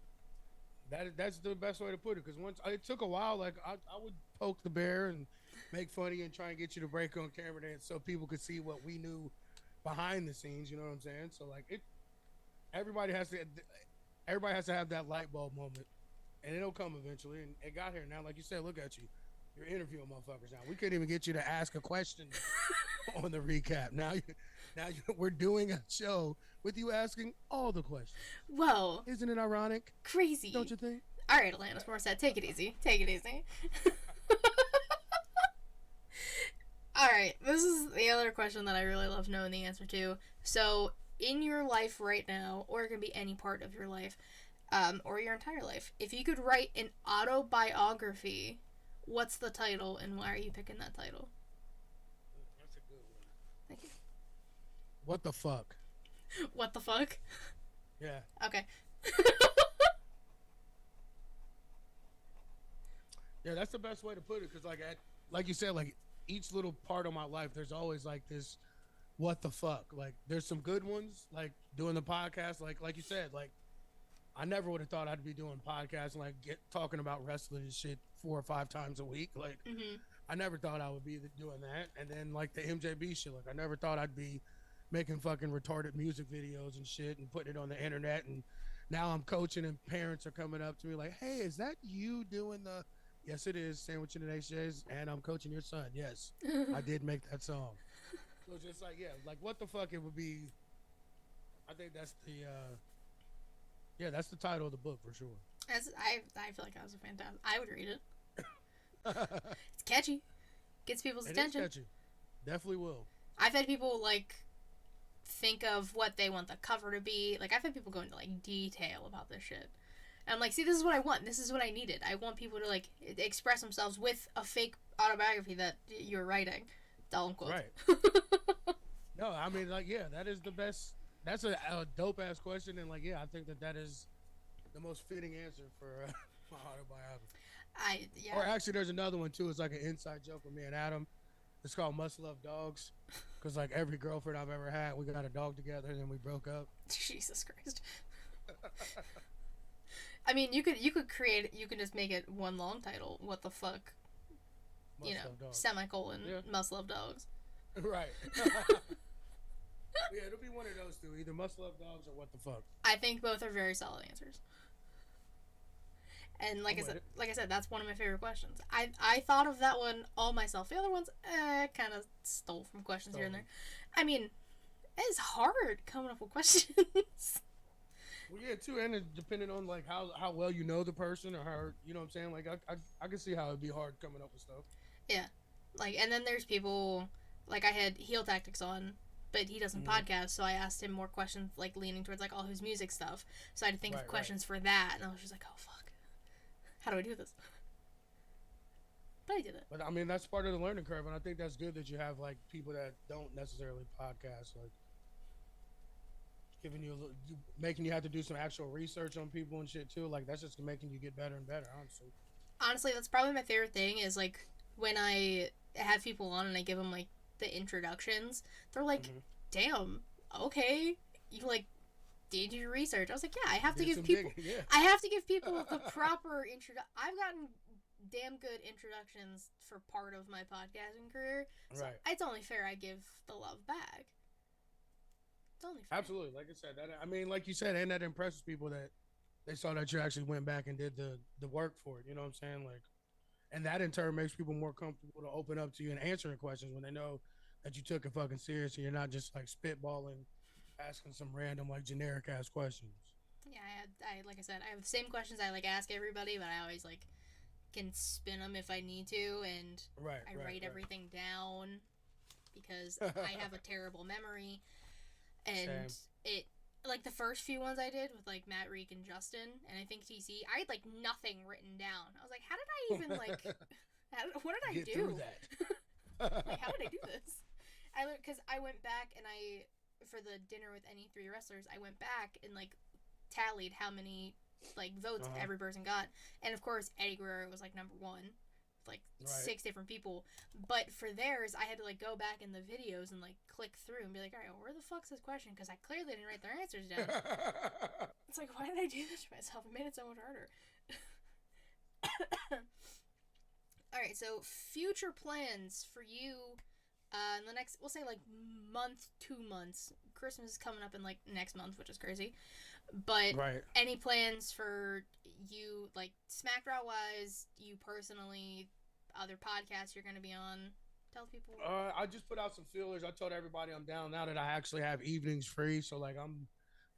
[SPEAKER 2] That's the best way to put it. Because once it took a while, like I would poke the bear and make funny and try and get you to break on camera there so people could see what we knew behind the scenes. You know what I'm saying? So like everybody has to have that light bulb moment, and it'll come eventually. And it got here now. Like you said, look at you. You're interviewing motherfuckers now. We couldn't even get you to ask a question on the recap. Now we're doing a show with you asking all the questions.
[SPEAKER 1] Whoa.
[SPEAKER 2] Isn't it ironic?
[SPEAKER 1] Crazy.
[SPEAKER 2] Don't you think?
[SPEAKER 1] All right, Alanis Morissette, take it easy. Take it easy. All right, this is the other question that I really love knowing the answer to. So, in your life right now, or it can be any part of your life, or your entire life, if you could write an autobiography, what's the title and why are you picking that title?
[SPEAKER 2] That's a good one.
[SPEAKER 1] Thank you.
[SPEAKER 2] What the fuck?
[SPEAKER 1] What the fuck?
[SPEAKER 2] Yeah.
[SPEAKER 1] Okay.
[SPEAKER 2] Yeah, that's the best way to put it because like you said, like each little part of my life, there's always like this what the fuck. Like there's some good ones, like doing the podcast, like you said, like I never would have thought I'd be doing podcasts and like talking about wrestling and shit 4 or 5 times a week. Like I never thought I would be doing that. And then like the MJB shit, like I never thought I'd be making fucking retarded music videos and shit and putting it on the internet. And now I'm coaching and parents are coming up to me like, hey, is that you doing the... Yes, it is. Sandwiching and HJs, and I'm coaching your son. Yes, I did make that song. So it's just like, yeah, like what the fuck it would be. I think that's the, that's the title of the book for sure.
[SPEAKER 1] I feel like that was a fantastic. I would read it. It's catchy, gets people's attention.
[SPEAKER 2] It's catchy. Definitely will.
[SPEAKER 1] I've had people like think of what they want the cover to be. Like, I've had people go into, like, detail about this shit. And I'm like, see, this is what I want. This is what I needed. I want people to, like, express themselves with a fake autobiography that you're writing. All in quotes.
[SPEAKER 2] Right. No, I mean, like, yeah, that is the best. That's a dope ass question, and like, yeah, I think that is the most fitting answer for my autobiography.
[SPEAKER 1] Yeah.
[SPEAKER 2] Or actually, there's another one too. It's like an inside joke with me and Adam. It's called "Must Love Dogs," because like every girlfriend I've ever had, we got a dog together, and then we broke up.
[SPEAKER 1] Jesus Christ. I mean, you could create. You could just make it one long title. What the fuck?
[SPEAKER 2] Must
[SPEAKER 1] semicolon. Yeah. Must love dogs.
[SPEAKER 2] Right. Yeah, it'll be one of those two. Either must love dogs or what the fuck.
[SPEAKER 1] I think both are very solid answers. And like I said, that's one of my favorite questions. I thought of that one all myself. The other ones, kind of stole from questions here and there. I mean, it's hard coming up with questions.
[SPEAKER 2] Well, yeah, too, and it depending on like how well you know the person or how, you know what I'm saying. Like I can see how it'd be hard coming up with stuff.
[SPEAKER 1] Yeah, like, and then there's people like I had Heel Tactics on, but he doesn't podcast, so I asked him more questions like leaning towards like all his music stuff. So I had to think of questions for that, and I was just like, oh fuck, how do I do this? But I did it.
[SPEAKER 2] But I mean, that's part of the learning curve, and I think that's good that you have like people that don't necessarily podcast, like giving you making you have to do some actual research on people and shit too. Like that's just making you get better and better, honestly.
[SPEAKER 1] Honestly, that's probably my favorite thing is like when I have people on and I give them like the introductions, they're like, damn, okay, you like did your research. I was like, yeah, I have to give people I have to give people the proper I've gotten damn good introductions for part of my podcasting career, so it's only fair I give the love back. It's only fair.
[SPEAKER 2] Absolutely. Like I said, I mean, like you said, and that impresses people that they saw that you actually went back and did the work for it, you know what I'm saying? Like, and that in turn makes people more comfortable to open up to you and answering questions when they know that you took it fucking serious and you're not just like spitballing, asking some random like generic ass questions.
[SPEAKER 1] Yeah, I like I said, I have the same questions I like ask everybody, but I always like can spin them if I need to, and I write everything down because I have a terrible memory, and it like the first few ones I did with like Matt, Reek, and Justin, and I think TC, I had like nothing written down. I was like, how did I even like, what did I
[SPEAKER 2] get
[SPEAKER 1] do?
[SPEAKER 2] Through that?
[SPEAKER 1] Like, how did I do this? Because I went back and for the dinner with any three wrestlers, I went back and like tallied how many like votes every person got, and of course Eddie Guerrero was like number one. Like 6 different people, but for theirs I had to like go back in the videos and like click through and be like, all right, well, where the fuck's this question, because I clearly didn't write their answers down. It's like, why did I do this to myself? It made it so much harder. All right, so future plans for you in the next, we'll say like month, 2 months. Christmas is coming up in like next month, which is crazy, but any plans for you, like SmackDown wise, you personally, other podcasts you're going to be on? Tell people.
[SPEAKER 2] I just put out some feelers. I told everybody I'm down now that I actually have evenings free. So like I'm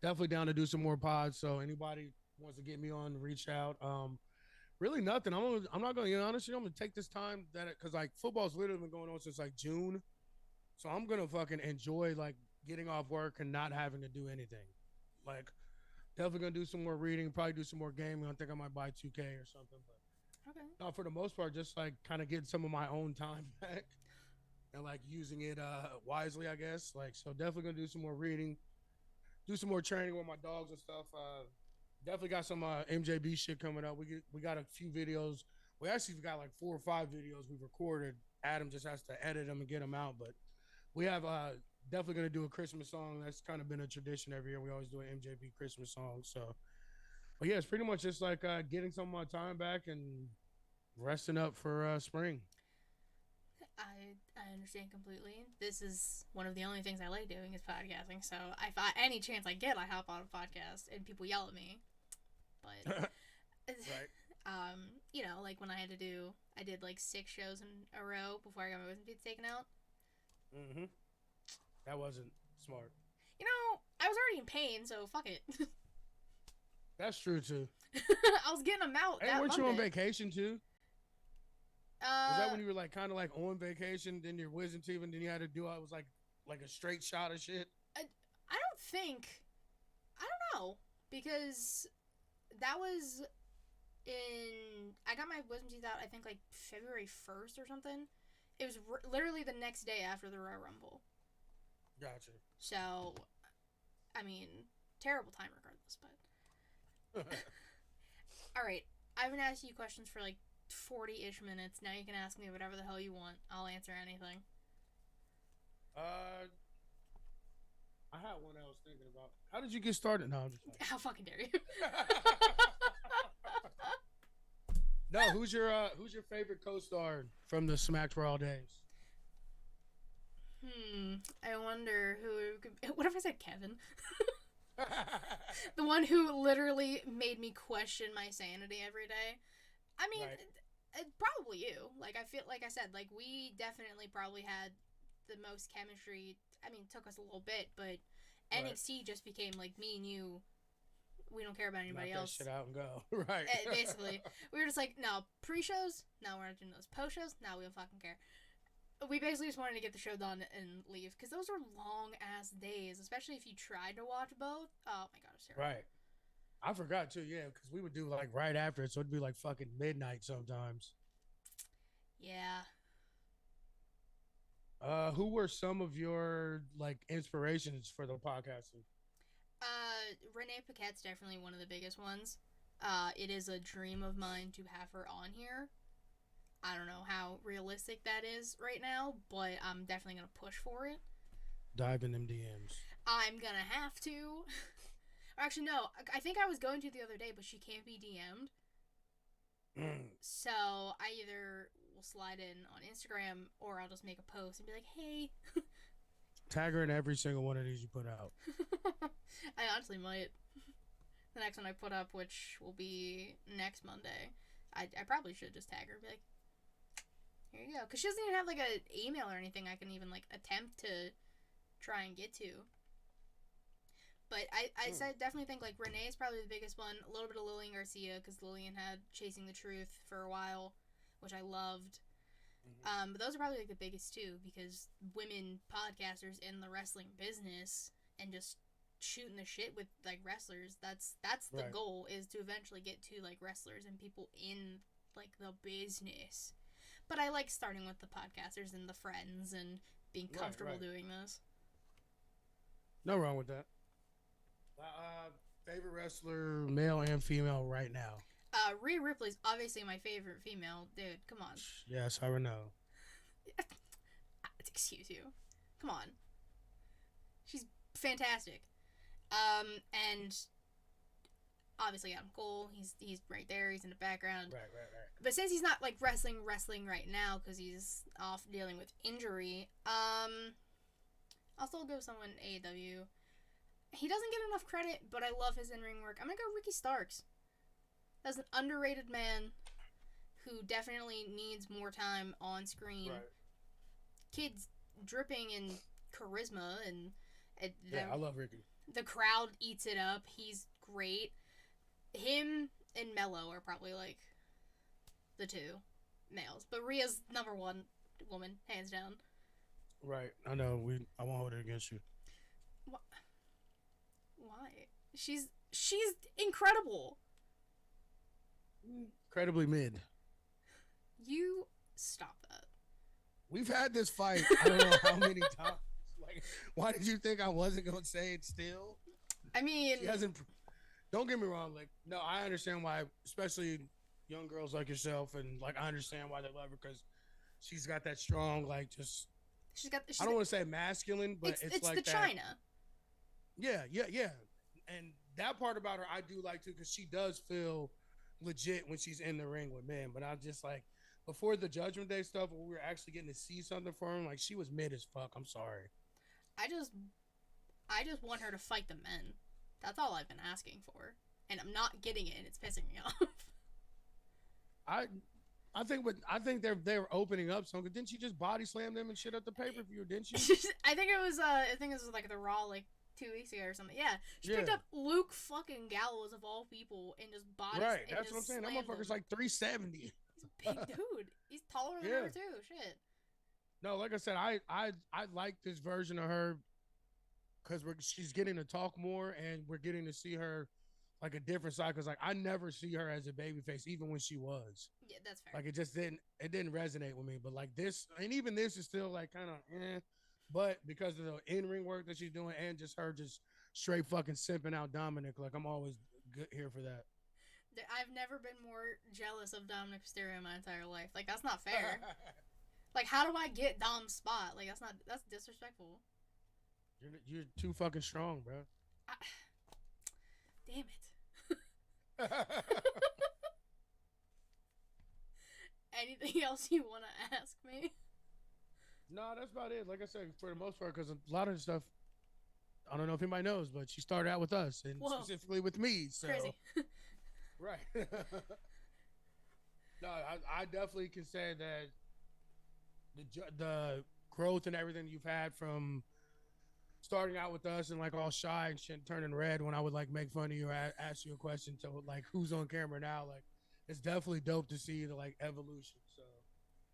[SPEAKER 2] definitely down to do some more pods. So anybody wants to get me on, reach out. Really nothing. I'm not going to, honestly, I'm going to take this time because like football's literally been going on since like June. So I'm going to fucking enjoy like getting off work and not having to do anything. Like definitely going to do some more reading, probably do some more gaming. I think I might buy 2K or something, but no, for the most part, just like kind of getting some of my own time back and like using it wisely, I guess. Like, so definitely gonna do some more reading, do some more training with my dogs and stuff. Definitely got some MJB shit coming up. We got a few videos. We actually got like 4 or 5 videos we recorded. Adam just has to edit them and get them out. But we have definitely gonna do a Christmas song. That's kind of been a tradition every year. We always do an MJB Christmas song. So. But yeah, it's pretty much just like getting some of my time back and resting up for spring.
[SPEAKER 1] I understand completely. This is one of the only things I like doing is podcasting. So if any chance I get, I hop on a podcast and people yell at me. But you know, like when I did like 6 shows in a row before I got my wisdom teeth taken out.
[SPEAKER 2] That wasn't smart.
[SPEAKER 1] You know, I was already in pain, so fuck it.
[SPEAKER 2] That's true too.
[SPEAKER 1] I was getting them out.
[SPEAKER 2] Hey, weren't you on vacation too? Was that when you were like kind of like on vacation, then your wisdom teeth, and then you had to do it was like a straight shot of shit?
[SPEAKER 1] think, I don't know, because that was I got my wisdom teeth out, I think, like, February 1st or something. It was literally the next day after the Royal Rumble.
[SPEAKER 2] Gotcha.
[SPEAKER 1] So, I mean, terrible time regardless, but... All right, I've been asking you questions for, like, 40-ish minutes. Now you can ask me whatever the hell you want. I'll answer anything.
[SPEAKER 2] I had one I was thinking about. How did you get started? No, I'm just like...
[SPEAKER 1] How fucking dare you?
[SPEAKER 2] No, who's your favorite co-star from the Smack Raw days?
[SPEAKER 1] I wonder who... What if I said Kevin? The one who literally made me question my sanity every day. I mean, right. Probably you. Like, I feel, like I said, like, we definitely probably had the most chemistry. I mean, it took us a little bit, but NXT just became, like, me and you. We don't care about anybody else.
[SPEAKER 2] That shit out and go. Right.
[SPEAKER 1] Basically. We were just like, no, pre-shows? No, we're not doing those. Post-shows? No, we don't fucking care. We basically just wanted to get the show done and leave. Because those were long-ass days. Especially if you tried to watch both. Oh, my God, it was terrible.
[SPEAKER 2] Right. I forgot, too, yeah. Because we would do, like, right after it. So it'd be, like, fucking midnight sometimes.
[SPEAKER 1] Yeah.
[SPEAKER 2] Who were some of your, like, inspirations for the podcasting?
[SPEAKER 1] Renee Paquette's definitely one of the biggest ones. It is a dream of mine to have her on here. I don't know how realistic that is right now, but I'm definitely going to push for it.
[SPEAKER 2] Dive in them DMs.
[SPEAKER 1] I'm going to have to. Actually, no. I think I was going to the other day, but she can't be DM'd. So I either will slide in on Instagram or I'll just make a post and be like, hey.
[SPEAKER 2] Tag her in every single one of these you put out.
[SPEAKER 1] I honestly might. The next one I put up, which will be next Monday, I probably should just tag her and be like, here you go. Because she doesn't even have, like, an email or anything I can even, like, attempt to try and get to. But I definitely think, like, Renee is probably the biggest one. A little bit of Lillian Garcia, because Lillian had Chasing the Truth for a while, which I loved. But those are probably, like, the biggest, too, because women podcasters in the wrestling business and just shooting the shit with, like, wrestlers, that's the goal, is to eventually get to, like, wrestlers and people in, like, the business. But I like starting with the podcasters and the friends and being comfortable doing this.
[SPEAKER 2] No wrong with that. Favorite wrestler, male and female, right now?
[SPEAKER 1] Rhea Ripley's obviously my favorite female. Dude, come on.
[SPEAKER 2] Yes, I know.
[SPEAKER 1] Excuse you. Come on. She's fantastic. And obviously Adam Cole, he's right there. He's in the background.
[SPEAKER 2] Right.
[SPEAKER 1] But since he's not, like, wrestling right now because he's off dealing with injury, I'll still go with someone AEW. He doesn't get enough credit, but I love his in-ring work. I'm going to go Ricky Starks. That's an underrated man who definitely needs more time on screen.
[SPEAKER 2] Right.
[SPEAKER 1] Kid's dripping in charisma, and
[SPEAKER 2] I love Ricky.
[SPEAKER 1] The crowd eats it up. He's great. Him and Mello are probably, like, the two males. But Rhea's number one woman, hands down.
[SPEAKER 2] Right. I know. I won't hold it against you.
[SPEAKER 1] Why? She's incredible.
[SPEAKER 2] Incredibly mid.
[SPEAKER 1] You stop that.
[SPEAKER 2] We've had this fight I don't know how many times. Like, why did you think I wasn't going to say it still?
[SPEAKER 1] I mean...
[SPEAKER 2] She hasn't... Don't get me wrong. Like, no, I understand why, especially young girls like yourself, and, like, I understand why they love her, because she's got that strong, like, just... I don't want to say masculine, but it's like
[SPEAKER 1] the
[SPEAKER 2] that.
[SPEAKER 1] China.
[SPEAKER 2] Yeah. And that part about her, I do like, too, because she does feel legit when she's in the ring with men. But I'm just like, before the Judgment Day stuff, when we were actually getting to see something for him, like, she was mid as fuck. I'm sorry.
[SPEAKER 1] I just want her to fight the men. That's all I've been asking for, and I'm not getting it, and it's pissing me off.
[SPEAKER 2] I think they're opening up something. Didn't she just body slam them and shit at the pay-per-view? Didn't she?
[SPEAKER 1] I think it was like the Raw, like, 2 weeks ago or something. Yeah, she picked up Luke fucking Gallows of all people and just body.
[SPEAKER 2] Right, that's what I'm saying. That motherfucker's like 370.
[SPEAKER 1] He's a big dude. He's taller than her too. Shit.
[SPEAKER 2] No, like I said, I like this version of her because she's getting to talk more, and we're getting to see her like a different side. Because like I never see her as a baby face, even when she was.
[SPEAKER 1] Yeah, that's fair.
[SPEAKER 2] Like it didn't resonate with me. But like this, and even this is still like kind of But because of the in ring work that she's doing, and just her just straight fucking simping out Dominic, like I'm always good here for that.
[SPEAKER 1] I've never been more jealous of Dominic Mysterio in my entire life. Like, that's not fair. Like, how do I get Dom's spot? Like, that's disrespectful.
[SPEAKER 2] You're too fucking strong, bro.
[SPEAKER 1] Damn it. Anything else you want to ask me?
[SPEAKER 2] No, that's about it. Like I said, for the most part, because a lot of the stuff, I don't know if anybody knows, but she started out with us, and
[SPEAKER 1] Whoa.
[SPEAKER 2] specifically with me. So,
[SPEAKER 1] crazy.
[SPEAKER 2] Right. No, I definitely can say that the growth and everything you've had from starting out with us and like all shy and shit, turning red when I would like make fun of you or ask you a question to like who's on camera now, like it's definitely dope to see the like evolution. So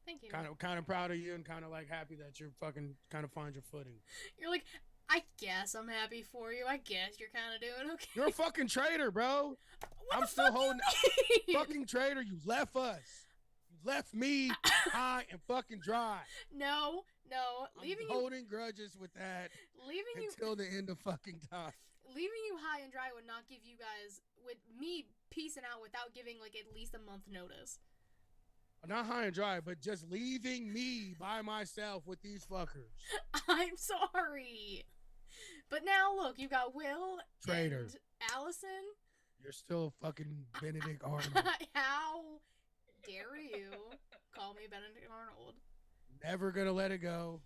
[SPEAKER 1] Thank you.
[SPEAKER 2] kind of proud of you and kind of like happy that you're fucking kind of find your footing.
[SPEAKER 1] You're like, I guess I'm happy for you. I guess you're kind of doing okay.
[SPEAKER 2] You're a fucking traitor, bro.
[SPEAKER 1] What
[SPEAKER 2] I'm still holding. Fucking traitor. You left us. You left me high and fucking dry.
[SPEAKER 1] No.
[SPEAKER 2] I'm holding grudges with that. Until the end of fucking time.
[SPEAKER 1] Leaving you high and dry would not give you guys, with me piecing out without giving like at least a month notice.
[SPEAKER 2] Not high and dry, but just leaving me by myself with these fuckers.
[SPEAKER 1] I'm sorry. But now look, you got Will
[SPEAKER 2] Traitor.
[SPEAKER 1] And Allison.
[SPEAKER 2] You're still fucking Benedict Arnold.
[SPEAKER 1] How dare you call me Benedict Arnold?
[SPEAKER 2] Never gonna let it go.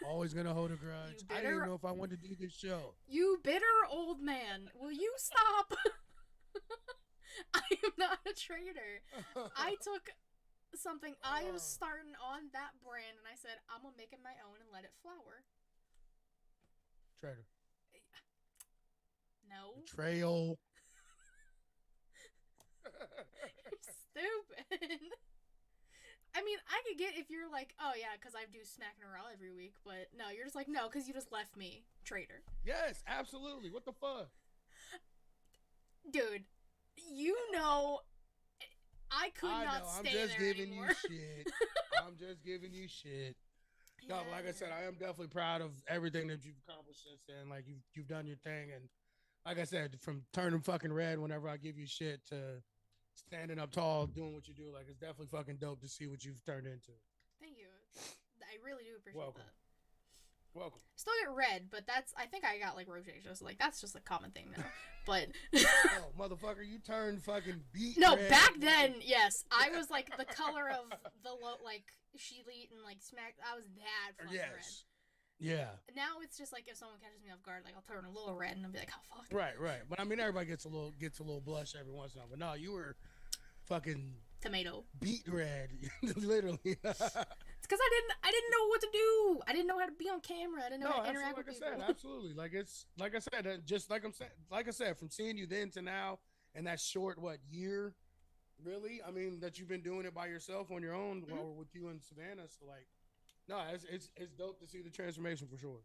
[SPEAKER 2] Always gonna hold a grudge. I didn't even know if I wanted to do this show.
[SPEAKER 1] You bitter old man. Will you stop? I am not a traitor. I took something I was starting on that brand and I said, I'm gonna make it my own and let it flower.
[SPEAKER 2] Traitor.
[SPEAKER 1] No.
[SPEAKER 2] Betrayal.
[SPEAKER 1] Stupid. I mean, I could get if you're like, oh yeah, because I do Smack and Raw every week, but no, you're just like, no, because you just left me. Traitor.
[SPEAKER 2] Yes, absolutely. What the fuck?
[SPEAKER 1] Dude, you know, I could not stay there
[SPEAKER 2] I'm just giving
[SPEAKER 1] anymore.
[SPEAKER 2] you shit. I'm just giving you shit. No, like I said, I am definitely proud of everything that you've accomplished since then. Like you've done your thing, and like I said, from turning fucking red whenever I give you shit to standing up tall, doing what you do, like it's definitely fucking dope to see what you've turned into.
[SPEAKER 1] Thank you. I really do appreciate that.
[SPEAKER 2] Welcome.
[SPEAKER 1] Still get red, but I think I got like rosacea, so like that's just a common thing now. But
[SPEAKER 2] oh, motherfucker, you turned fucking beet.
[SPEAKER 1] No,
[SPEAKER 2] red.
[SPEAKER 1] back then, yes, I was like the color of the like ShElite and like Smack. I was that fucking red.
[SPEAKER 2] Yeah.
[SPEAKER 1] Now it's just like if someone catches me off guard, like I'll turn a little red and I'll be like, oh fuck.
[SPEAKER 2] Right. But I mean, everybody gets a little blush every once in a while. But no, you were fucking
[SPEAKER 1] tomato
[SPEAKER 2] beet red, literally.
[SPEAKER 1] It's because I didn't know what to do. I didn't know how to be on camera. I didn't know how to interact with people.
[SPEAKER 2] Absolutely. Like I said, just like I said, from seeing you then to now, and that short year, really. I mean, that you've been doing it by yourself on your own, or with you and Savannah. So like, no, it's dope to see the transformation for sure.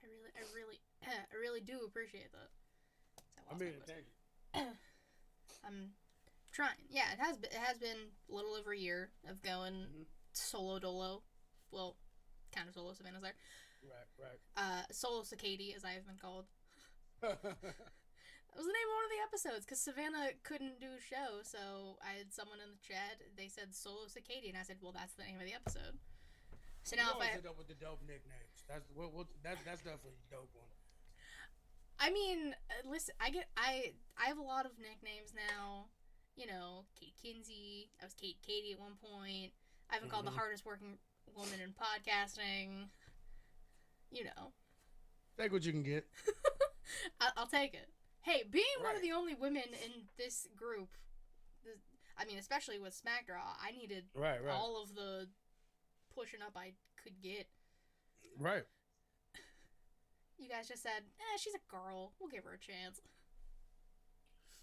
[SPEAKER 1] I really do appreciate that.
[SPEAKER 2] I mean, thank you.
[SPEAKER 1] I'm trying. Yeah, it has been a little over a year of going solo dolo. Well, kind of solo. Savannah's there.
[SPEAKER 2] Right.
[SPEAKER 1] Solo Cicady, as I have been called. That was the name of one of the episodes because Savannah couldn't do a show, so I had someone in the chat. They said Solo Cicady, and I said, "Well, that's the name of the episode." So now, if I
[SPEAKER 2] end up with the dope nicknames, that's definitely a dope one.
[SPEAKER 1] I mean, listen, I have a lot of nicknames now. You know, Katie Kinsey. I was Katie at one point. I've been called the hardest working woman in podcasting. You know.
[SPEAKER 2] Take what you can get.
[SPEAKER 1] I'll take it. Hey, being one of the only women in this group, I mean, especially with SmackDraw, I needed all of the pushing up I could get.
[SPEAKER 2] Right.
[SPEAKER 1] You guys just said, she's a girl. We'll give her a chance.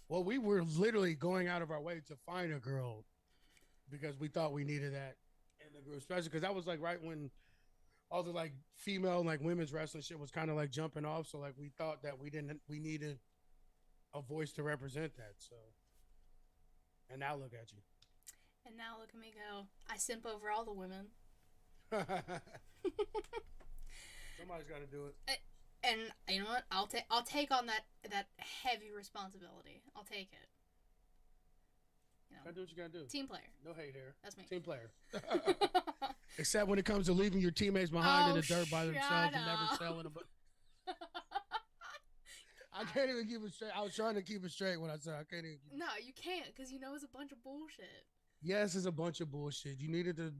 [SPEAKER 2] Well, we were literally going out of our way to find a girl because we thought we needed that in the group, especially because that was like right when all the like female like women's wrestling shit was kind of like jumping off. So like we thought that we needed a voice to represent that. So and now look at you.
[SPEAKER 1] And now look at me go. I simp over all the women.
[SPEAKER 2] Somebody's got to do it.
[SPEAKER 1] And you know what? I'll take on that heavy responsibility. I'll take it. You know,
[SPEAKER 2] gotta do what you gotta do.
[SPEAKER 1] Team player.
[SPEAKER 2] No hate here.
[SPEAKER 1] That's me.
[SPEAKER 2] Team player. Except when it comes to leaving your teammates behind in the dirt by themselves and never selling them. I can't even keep it straight. I was trying to keep it straight when I said I can't even.
[SPEAKER 1] No, you can't, because you know it's a bunch of bullshit.
[SPEAKER 2] Yes, it's a bunch of bullshit. We needed to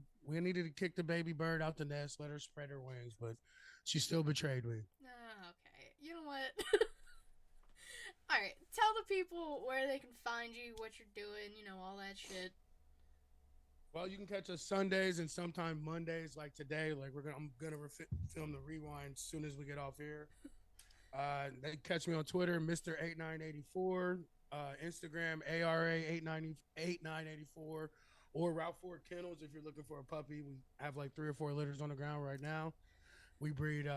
[SPEAKER 2] kick the baby bird out the nest, let her spread her wings, but she still betrayed me.
[SPEAKER 1] Okay. You know what? All right. Tell the people where they can find you, what you're doing, you know, all that shit.
[SPEAKER 2] Well, you can catch us Sundays and sometimes Mondays, like today. Like I'm gonna film the rewind as soon as we get off here. They catch me on Twitter, Mr. 8984, Instagram ARA8984, or Route 4 Kennels if you're looking for a puppy. We have like 3 or 4 litters on the ground right now. We breed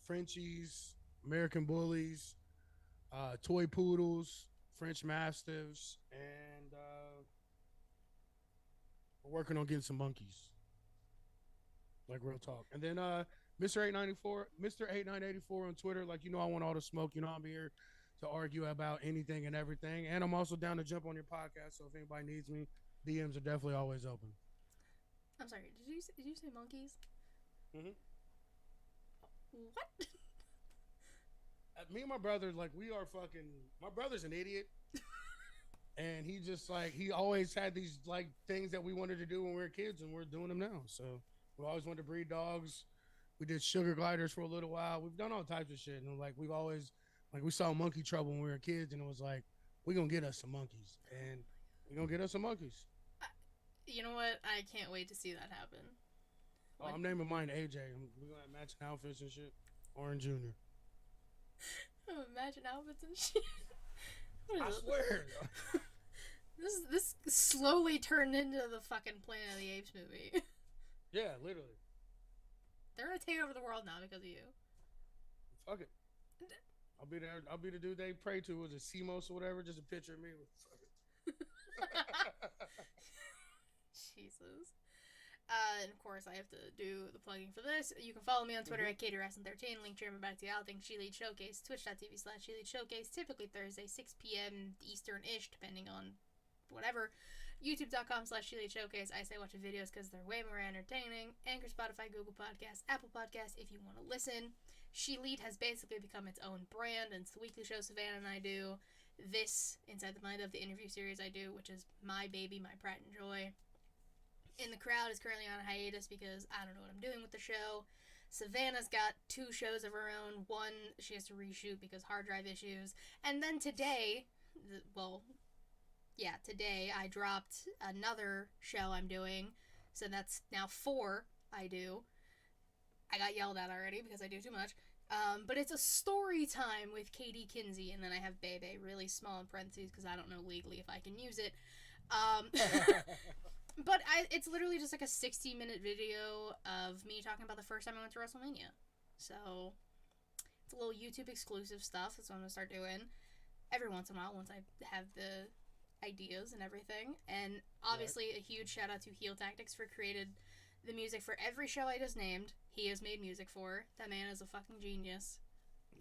[SPEAKER 2] Frenchies, American Bullies, toy poodles, French Mastiffs, and we're working on getting some monkeys. Like real talk. And then Mr. 8984 on Twitter. Like, you know, I want all the smoke. You know, I'm here to argue about anything and everything. And I'm also down to jump on your podcast. So if anybody needs me, DMs are definitely always open.
[SPEAKER 1] I'm sorry. Did you say monkeys?
[SPEAKER 2] Mm-hmm.
[SPEAKER 1] What?
[SPEAKER 2] Me and my brother, like, we are fucking. My brother's an idiot. And he just, like, he always had these, like, things that we wanted to do when we were kids, and we're doing them now. So we always wanted to breed dogs. We did sugar gliders for a little while. We've done all types of shit. And, like, we've always, like, we saw monkey trouble when we were kids, and it was like, we're going to get us some monkeys. And we're going to get us some monkeys.
[SPEAKER 1] You know what? I can't wait to see that happen.
[SPEAKER 2] Oh, I'm naming mine AJ. We're going to have matching outfits and shit. Orange Jr.
[SPEAKER 1] Imagine outfits and shit.
[SPEAKER 2] I swear.
[SPEAKER 1] This slowly turned into the fucking Planet of the Apes movie.
[SPEAKER 2] Yeah, literally.
[SPEAKER 1] They're gonna take over the world now because of you.
[SPEAKER 2] Fuck it. I'll be there. I'll be the dude they pray to. Was it CMOS or whatever? Just a picture of me. Fuck it.
[SPEAKER 1] Jesus. And of course, I have to do the plugging for this. You can follow me on Twitter at KaterS13. Link to remember back to the outing. ShElite Showcase. Twitch.tv/ShElite Showcase. Typically Thursday, 6 p.m. Eastern-ish, depending on whatever. YouTube.com/ShElite Showcase. I say watch the videos because they're way more entertaining. Anchor, Spotify, Google Podcasts, Apple Podcasts if you want to listen. ShElite has basically become its own brand, and it's the weekly show Savannah and I do. This, Inside the Mind of, the interview series I do, which is my baby, my pride and joy. In the Crowd is currently on hiatus because I don't know what I'm doing with the show. Savannah's got 2 shows of her own. One she has to reshoot because hard drive issues. And then today, today I dropped another show I'm doing. So that's now 4 I do. I got yelled at already because I do too much. But it's a story time with Katie Kinsey. And then I have Bebe, really small in parentheses because I don't know legally if I can use it. But it's literally just like a 60-minute video of me talking about the first time I went to WrestleMania. So it's a little YouTube exclusive stuff. That's what I'm going to start doing every once in a while once I have the ideas and everything. And obviously a huge shout out to Heel Tactics for created the music for every show I just named. He has made music for. That man is a fucking genius.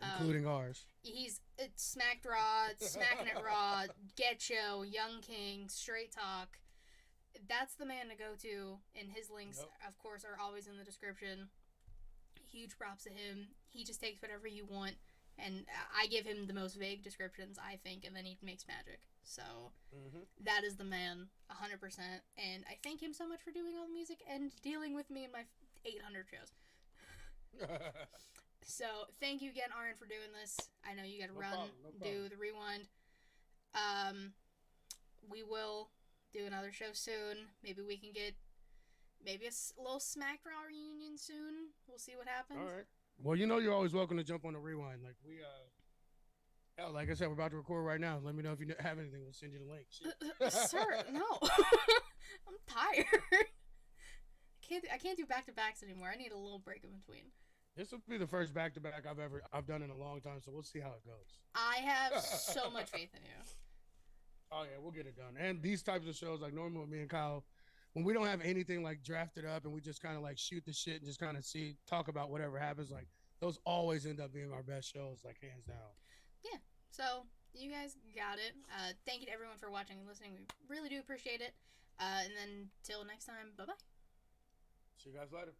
[SPEAKER 2] Including ours.
[SPEAKER 1] He's Smacked Raw, Smacking It Raw, Get Show, Young King, Straight Talk. That's the man to go to, and his links, of course, are always in the description. Huge props to him. He just takes whatever you want, and I give him the most vague descriptions, I think, and then he makes magic. So, that is the man, 100%, and I thank him so much for doing all the music and dealing with me in my 800 shows. So, thank you again, Aaron, for doing this. I know you gotta do the rewind. We will do another show soon. Maybe we can get a little SmackDown reunion soon. We'll see what happens.
[SPEAKER 2] All right. Well, you know you're always welcome to jump on the rewind. Like hell, like I said, we're about to record right now. Let me know if you have anything. We'll send you the link.
[SPEAKER 1] Sir, no. I'm tired. I can't do back-to-backs anymore. I need a little break in between.
[SPEAKER 2] This will be the first back-to-back I've done in a long time, so we'll see how it goes.
[SPEAKER 1] I have so much faith in you.
[SPEAKER 2] Oh yeah, we'll get it done. And these types of shows, like normally with me and Kyle, when we don't have anything like drafted up and we just kind of like shoot the shit and just kind of talk about whatever happens, like those always end up being our best shows, like hands down.
[SPEAKER 1] Yeah. So you guys got it. Thank you to everyone for watching and listening. We really do appreciate it. And then till next time, bye bye.
[SPEAKER 2] See you guys later.